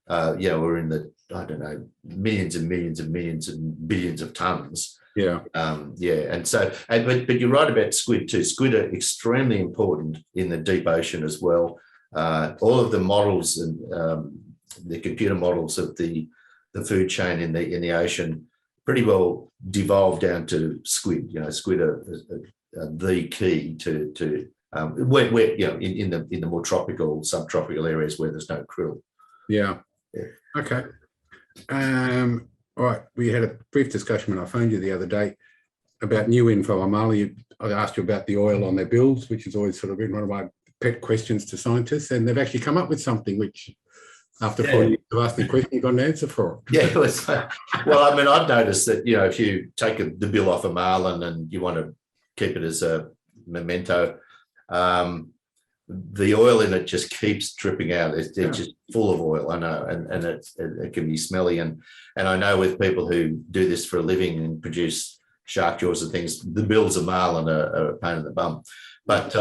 were in the, I don't know, millions and millions and millions and billions of tons. Yeah. And so, but you're right about squid too. Squid are extremely important in the deep ocean as well. All of the models and the computer models of the food chain in the ocean pretty well devolved down to squid. Squid are the key to in the more tropical, subtropical areas where there's no krill. Yeah. Okay. All right. We had a brief discussion when I phoned you the other day about new info on marlin. I asked you about the oil on their bills, which has always sort of been one of my pet questions to scientists, and they've actually come up with something which, after 4 years of asking the question, you've got an answer for it. Yeah, I've noticed that, if you take the bill off a marlin and you want to keep it as a memento, the oil in it just keeps dripping out. It's just full of oil, I know, and it can be smelly. And I know with people who do this for a living and produce shark jaws and things, the bills of marlin are a pain in the bum. But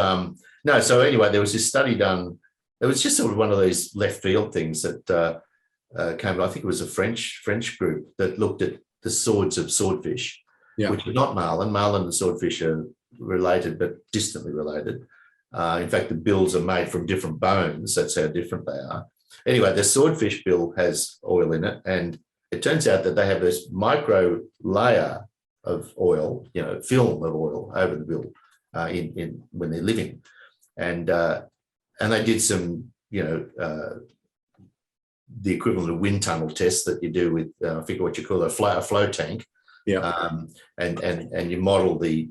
no, so anyway, there was this study done. It was just sort of one of these left field things that came. I think it was a French group that looked at the swords of swordfish, which are not marlin. Marlin and swordfish are related, but distantly related. In fact, the bills are made from different bones. That's how different they are. Anyway, the swordfish bill has oil in it, and it turns out that they have this micro layer of oil, film of oil over the bill in when they're living, and they did some, the equivalent of wind tunnel tests that you do with, I forget what you call a flow tank. Yeah. And you model the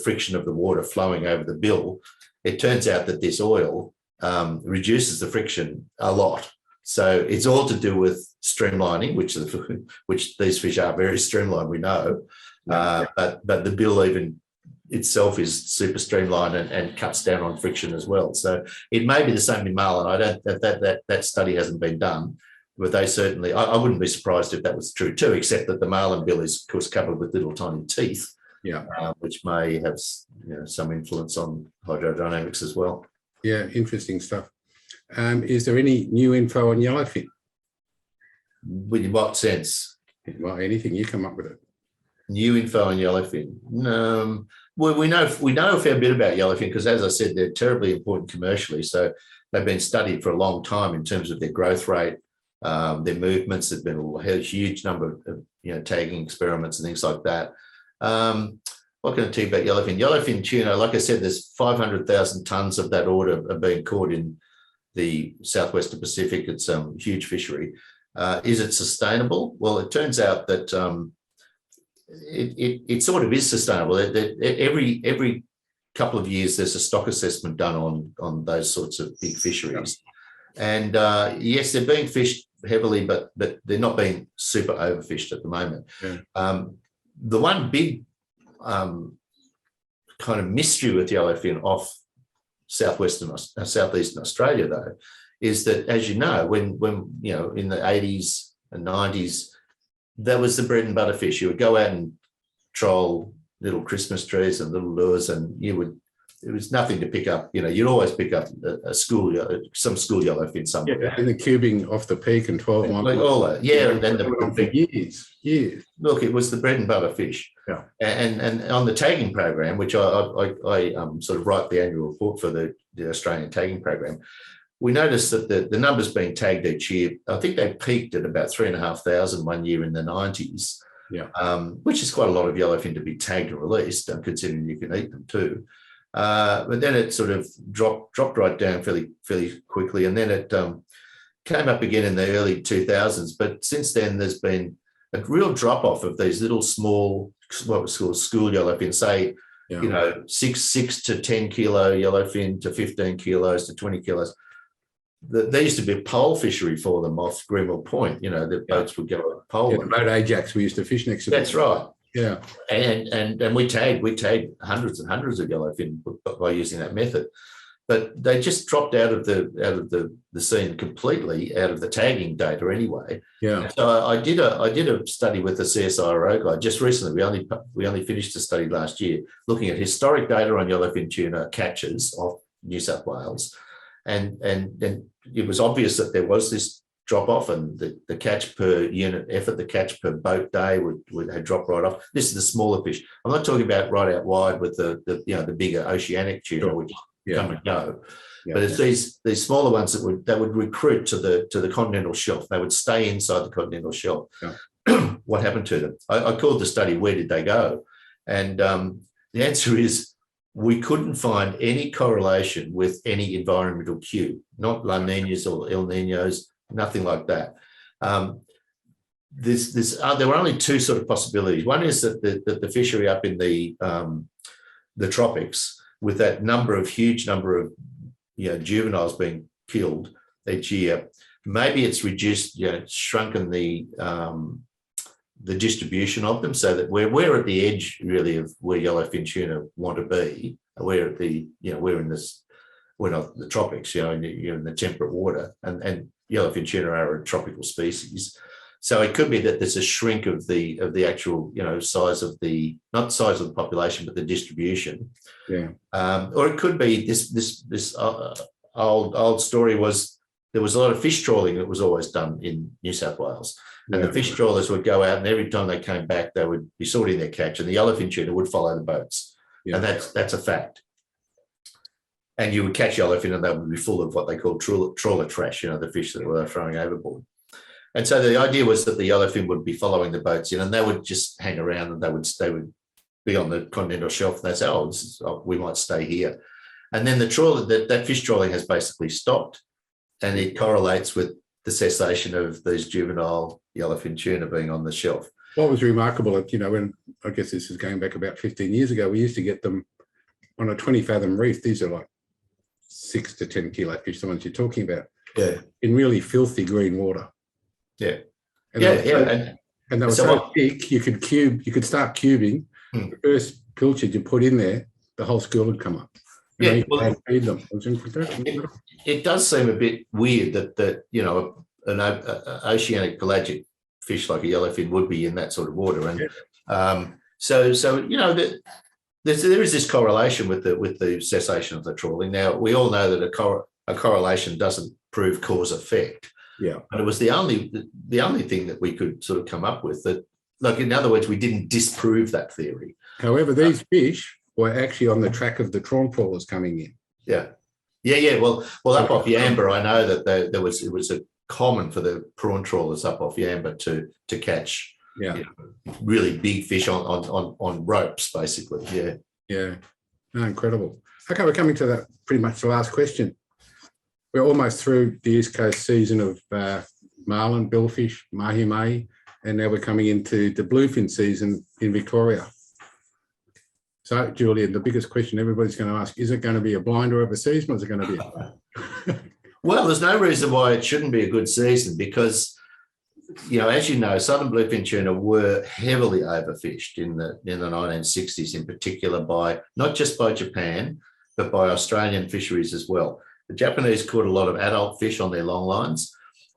friction of the water flowing over the bill. It turns out that this oil reduces the friction a lot. So it's all to do with streamlining, which these fish are very streamlined, we know. But the bill even itself is super streamlined and cuts down on friction as well. So it may be the same in marlin. I don't that study hasn't been done, but they certainly. I wouldn't be surprised if that was true too, except that the marlin bill is, of course, covered with little tiny teeth. Yeah. which may have some influence on hydrodynamics as well. Yeah, interesting stuff. Is there any new info on yellowfin? In what sense? Well, anything, you come up with it. New info on yellowfin. Well, we know a fair bit about yellowfin because, as I said, they're terribly important commercially. So they've been studied for a long time in terms of their growth rate, their movements. There've been a huge number of tagging experiments and things like that. What can I tell you about yellowfin? Yellowfin tuna, like I said, there's 500,000 tonnes of that order are being caught in the southwestern Pacific. It's a huge fishery. Is it sustainable? Well, it turns out that it sort of is sustainable. Every couple of years, there's a stock assessment done on those sorts of big fisheries. And yes, they're being fished heavily, but they're not being super overfished at the moment. Yeah. The one big kind of mystery with yellowfin off southeastern Australia, though, is that, as you know, when in the 80s and 90s, that was the bread and butter fish. You would go out and troll little Christmas trees and little lures, and it was nothing to pick up. You'd always pick up some school yellowfin somewhere. Yeah, and the cubing off the peak and 12 like all that. Yeah, and then years. Look, it was the bread and butter fish. Yeah. And on the tagging program, which I sort of write the annual report for the Australian tagging program, we noticed that the numbers being tagged each year, I think they peaked at about 3,500 one year in the 90s. Yeah. Which is quite a lot of yellowfin to be tagged and released, considering you can eat them too. But then it sort of dropped right down fairly quickly, and then it came up again in the early 2000s. But since then, there's been a real drop off of these little small, what was called school yellowfin, say, 6 to 10 kilo yellowfin to 15 kilos to 20 kilos. There used to be a pole fishery for them off Greenville Point. The boats would go on a pole. Yeah, the boat Ajax, we used to fish next to. That's right. Yeah, and we tagged hundreds and hundreds of yellowfin by using that method, but they just dropped out of the scene completely, out of the tagging data anyway. Yeah. So I did a study with the CSIRO guy just recently. We only finished a study last year looking at historic data on yellowfin tuna catches off New South Wales, and it was obvious that there was this drop off, and the catch per unit effort, the catch per boat day had dropped right off. This is the smaller fish. I'm not talking about right out wide with the bigger oceanic tuna, which come and go. Yeah. But it's these smaller ones that would recruit to the continental shelf. They would stay inside the continental shelf. Yeah. What happened to them? I called the study, "Where did they go?" And the answer is, we couldn't find any correlation with any environmental cue, not La Niñas or El Niños, nothing like that. There were only two sort of possibilities. One is that the fishery up in the tropics, with that huge number of juveniles being killed each year, maybe it's reduced, shrunken the distribution of them, so that we're at the edge really of where yellowfin tuna want to be. We're at we're not the tropics, you're in the temperate water, and yellowfin tuna are a tropical species. So it could be that there's a shrink of the actual, size of not size of the population, but the distribution. Yeah. Or it could be this old story was there was a lot of fish trawling that was always done in New South Wales. And the fish trawlers would go out, and every time they came back, they would be sorting their catch, and the yellowfin tuna would follow the boats. Yeah. And that's a fact. And you would catch yellowfin, and they would be full of what they call trawler trash, the fish that were throwing overboard. And so the idea was that the yellowfin would be following the boats in, and they would just hang around, and they would be on the continental shelf, and they'd say, we might stay here. And then that fish trawling has basically stopped, and it correlates with the cessation of these juvenile yellowfin tuna being on the shelf. What was remarkable, when I guess this is going back about 15 years ago, we used to get them on a 20 fathom reef. These are like 6 to 10 kilo fish, the ones you're talking about. Yeah. In really filthy green water. Yeah. And they were so thick, you could start cubing. The first pilchard you put in there, the whole school would come up. Yeah, feed them. It does seem a bit weird that an oceanic pelagic fish like a yellowfin would be in that sort of water. And So there is this correlation with the cessation of the trawling. Now, we all know that a correlation doesn't prove cause effect. Yeah. But it was the only thing that we could sort of come up with that, like, in other words, we didn't disprove that theory. However, these fish were actually on the track of the trawl trawlers coming in. Yeah. Well, up off Yamba, I know that it was a common for the prawn trawlers up off Yamba to catch really big fish on ropes, basically. Yeah. Yeah. No, incredible. Okay, we're coming to that pretty much the last question. We're almost through the East Coast season of marlin, billfish, mahi, and now we're coming into the bluefin season in Victoria. So, Julian, the biggest question everybody's going to ask, is it going to be a blinder of a season, or is it going to be? Well, there's no reason why it shouldn't be a good season because, as you know, southern bluefin tuna were heavily overfished in the 1960s, in particular not just by Japan, but by Australian fisheries as well. The Japanese caught a lot of adult fish on their long lines,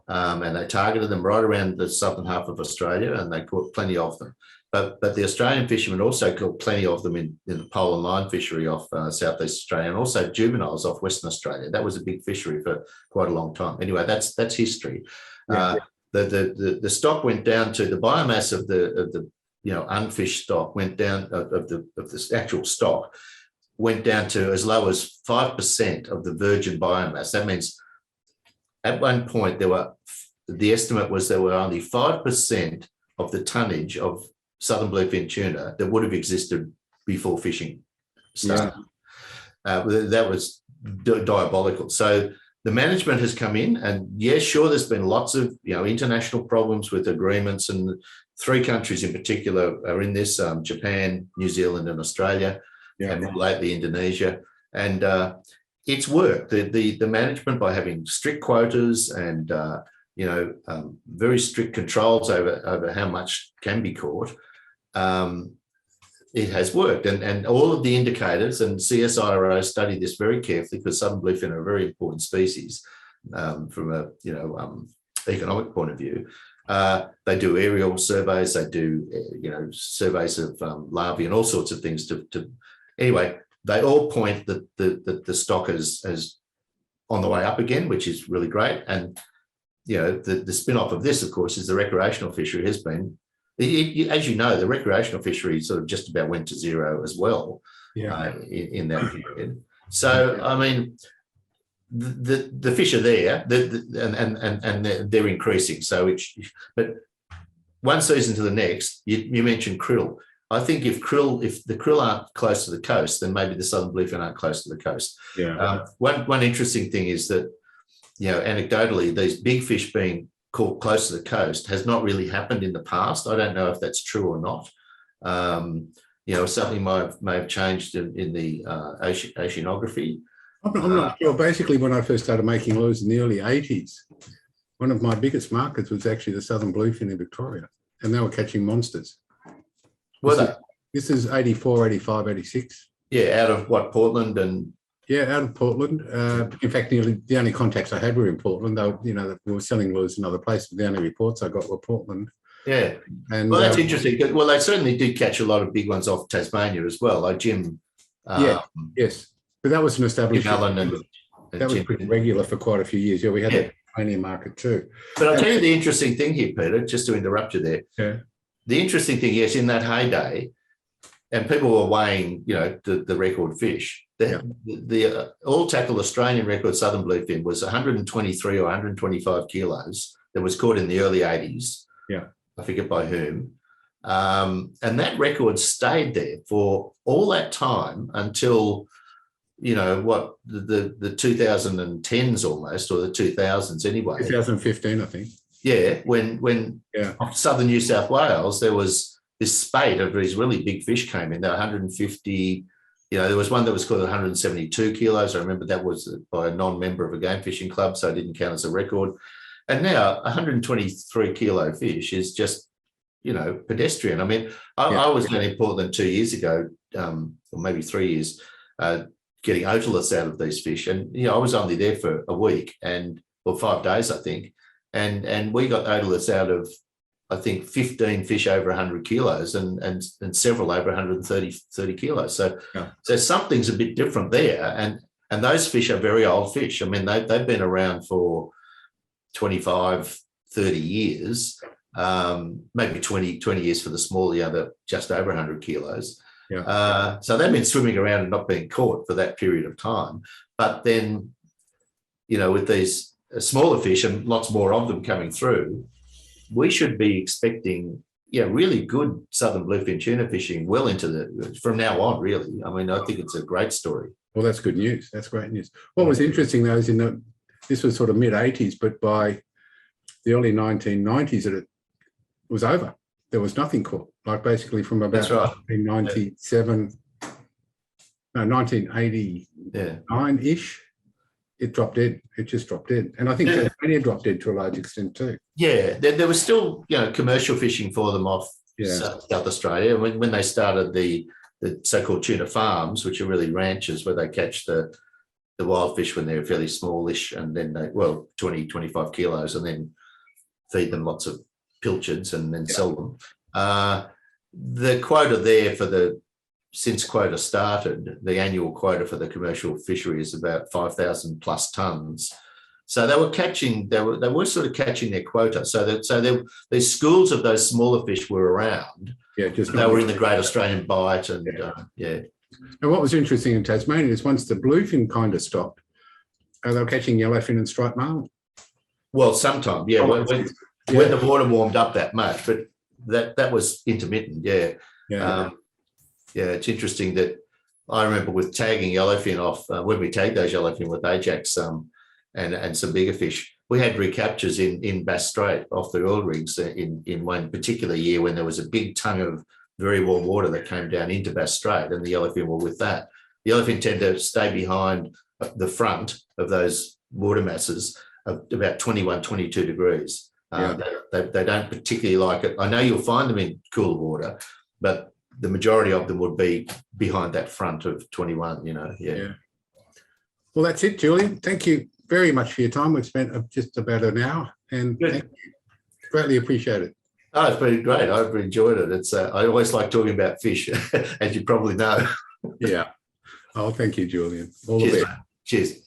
and they targeted them right around the southern half of Australia, and they caught plenty of them. But the Australian fishermen also caught plenty of them in the pole and line fishery off southeast Australia, and also juveniles off Western Australia. That was a big fishery for quite a long time. Anyway, that's history. The stock went down to the biomass of the unfished stock went down of the actual stock went down to as low as 5% of the virgin biomass. That means at one point the estimate was there were only 5% of the tonnage of southern bluefin tuna that would have existed before fishing started. That was diabolical. So the management has come in, and sure, there's been lots of international problems with agreements, and 3 countries in particular are in this: Japan, New Zealand, and Australia. And more lately Indonesia, and it's worked. The management, by having strict quotas and very strict controls over how much can be caught, it has worked. And all of the indicators, and CSIRO studied this very carefully because southern bluefin are a very important species from a economic point of view. They do aerial surveys, they do surveys of larvae and all sorts of things to anyway, they all point that the stock is on the way up again, which is really great. And the spin-off of this, of course, is the recreational fishery has been, as you know, the recreational fishery sort of just about went to zero as well in that period. So, I mean, the fish are there, and they're increasing. So, but one season to the next, you mentioned krill. I think if the krill aren't close to the coast, then maybe the southern bluefin aren't close to the coast. One interesting thing is that, anecdotally, these big fish being caught close to the coast has not really happened in the past. I don't know if that's true or not. Something may have changed in the oceanography. I'm not sure. Basically, when I first started making lures in the early 80s, one of my biggest markets was actually the southern bluefin in Victoria, and they were catching monsters. This is 84, 85, 86. Yeah, out of what, Portland? And out of Portland. In fact, nearly the only contacts I had were in Portland. We were selling lures in other places. The only reports I got were Portland. Yeah. And well, that's interesting. Well, they certainly did catch a lot of big ones off Tasmania as well, like Jim. Yes. But that was an established. That was pretty regular for quite a few years. We had a Tasmania market too. But I'll tell you the interesting thing here, Peter, just to interrupt you there. Yeah. The interesting thing, yes, in that heyday, and people were weighing, the record fish. The all-tackle Australian record southern bluefin was 123 or 125 kilos that was caught in the early 80s. Yeah. I forget by whom. And that record stayed there for all that time until, the 2010s almost, or the 2000s anyway. 2015, I think. Yeah, when southern New South Wales, there was this spate of these really big fish came in. There were 150, there was one that was called 172 kilos. I remember that was by a non-member of a game fishing club, so it didn't count as a record. And now 123 kilo fish is just, pedestrian. I mean, I was down in Portland 2 years ago, or maybe 3 years, getting otoliths out of these fish. And, I was only there for a week or 5 days, I think. And we got otoliths out of I think 15 fish over 100 kilos and several over 130 kilos. So, Yeah. so something's a bit different there. And those fish are very old fish. I mean, they've been around for 25, 30 years, maybe 20 years for the small, the other just over 100 kilos. Yeah. So they've been swimming around and not being caught for that period of time. But then, you know, with these smaller fish and lots more of them coming through, we should be expecting, really good southern bluefin tuna fishing well into from now on, really. I mean, I think it's a great story. Well, that's good news. That's great news. What was interesting, though, is this was sort of mid-'80s, but by the early 1990s, it was over. There was nothing caught. Like basically from about 1997, no, 1989-ish, it dropped dead. It just dropped dead. And I think Tasmania dropped dead to a large extent too. Yeah, there was still, commercial fishing for them off South Australia. When they started the so-called tuna farms, which are really ranches where they catch the wild fish when they're fairly smallish, and then 20, 25 kilos, and then feed them lots of pilchards and then sell them. The quota there since quota started, the annual quota for the commercial fishery is about 5,000 plus tonnes. So they were sort of catching their quota. So the schools of those smaller fish were around. Yeah, they were in the Great Australian Bight, and And what was interesting in Tasmania is once the bluefin kind of stopped, they were catching yellowfin and striped marlin. Well, sometimes, when the water warmed up that much, but that was intermittent. It's interesting that I remember with tagging yellowfin off, when we tagged those yellowfin with Ajax and some bigger fish, we had recaptures in Bass Strait off the oil rigs in one particular year when there was a big tongue of very warm water that came down into Bass Strait, and the yellowfin were with that. The yellowfin tend to stay behind the front of those water masses of about 21, 22 degrees. They don't particularly like it. I know you'll find them in cooler water, but the majority of them would be behind that front of 21, Well, that's it, Julian. Thank you very much for your time. We've spent just about an hour, and thank you. Greatly appreciate it. Oh, it's been great. I've enjoyed it. It's I always like talking about fish, as you probably know. Yeah. Oh, thank you, Julian. All the best. Cheers.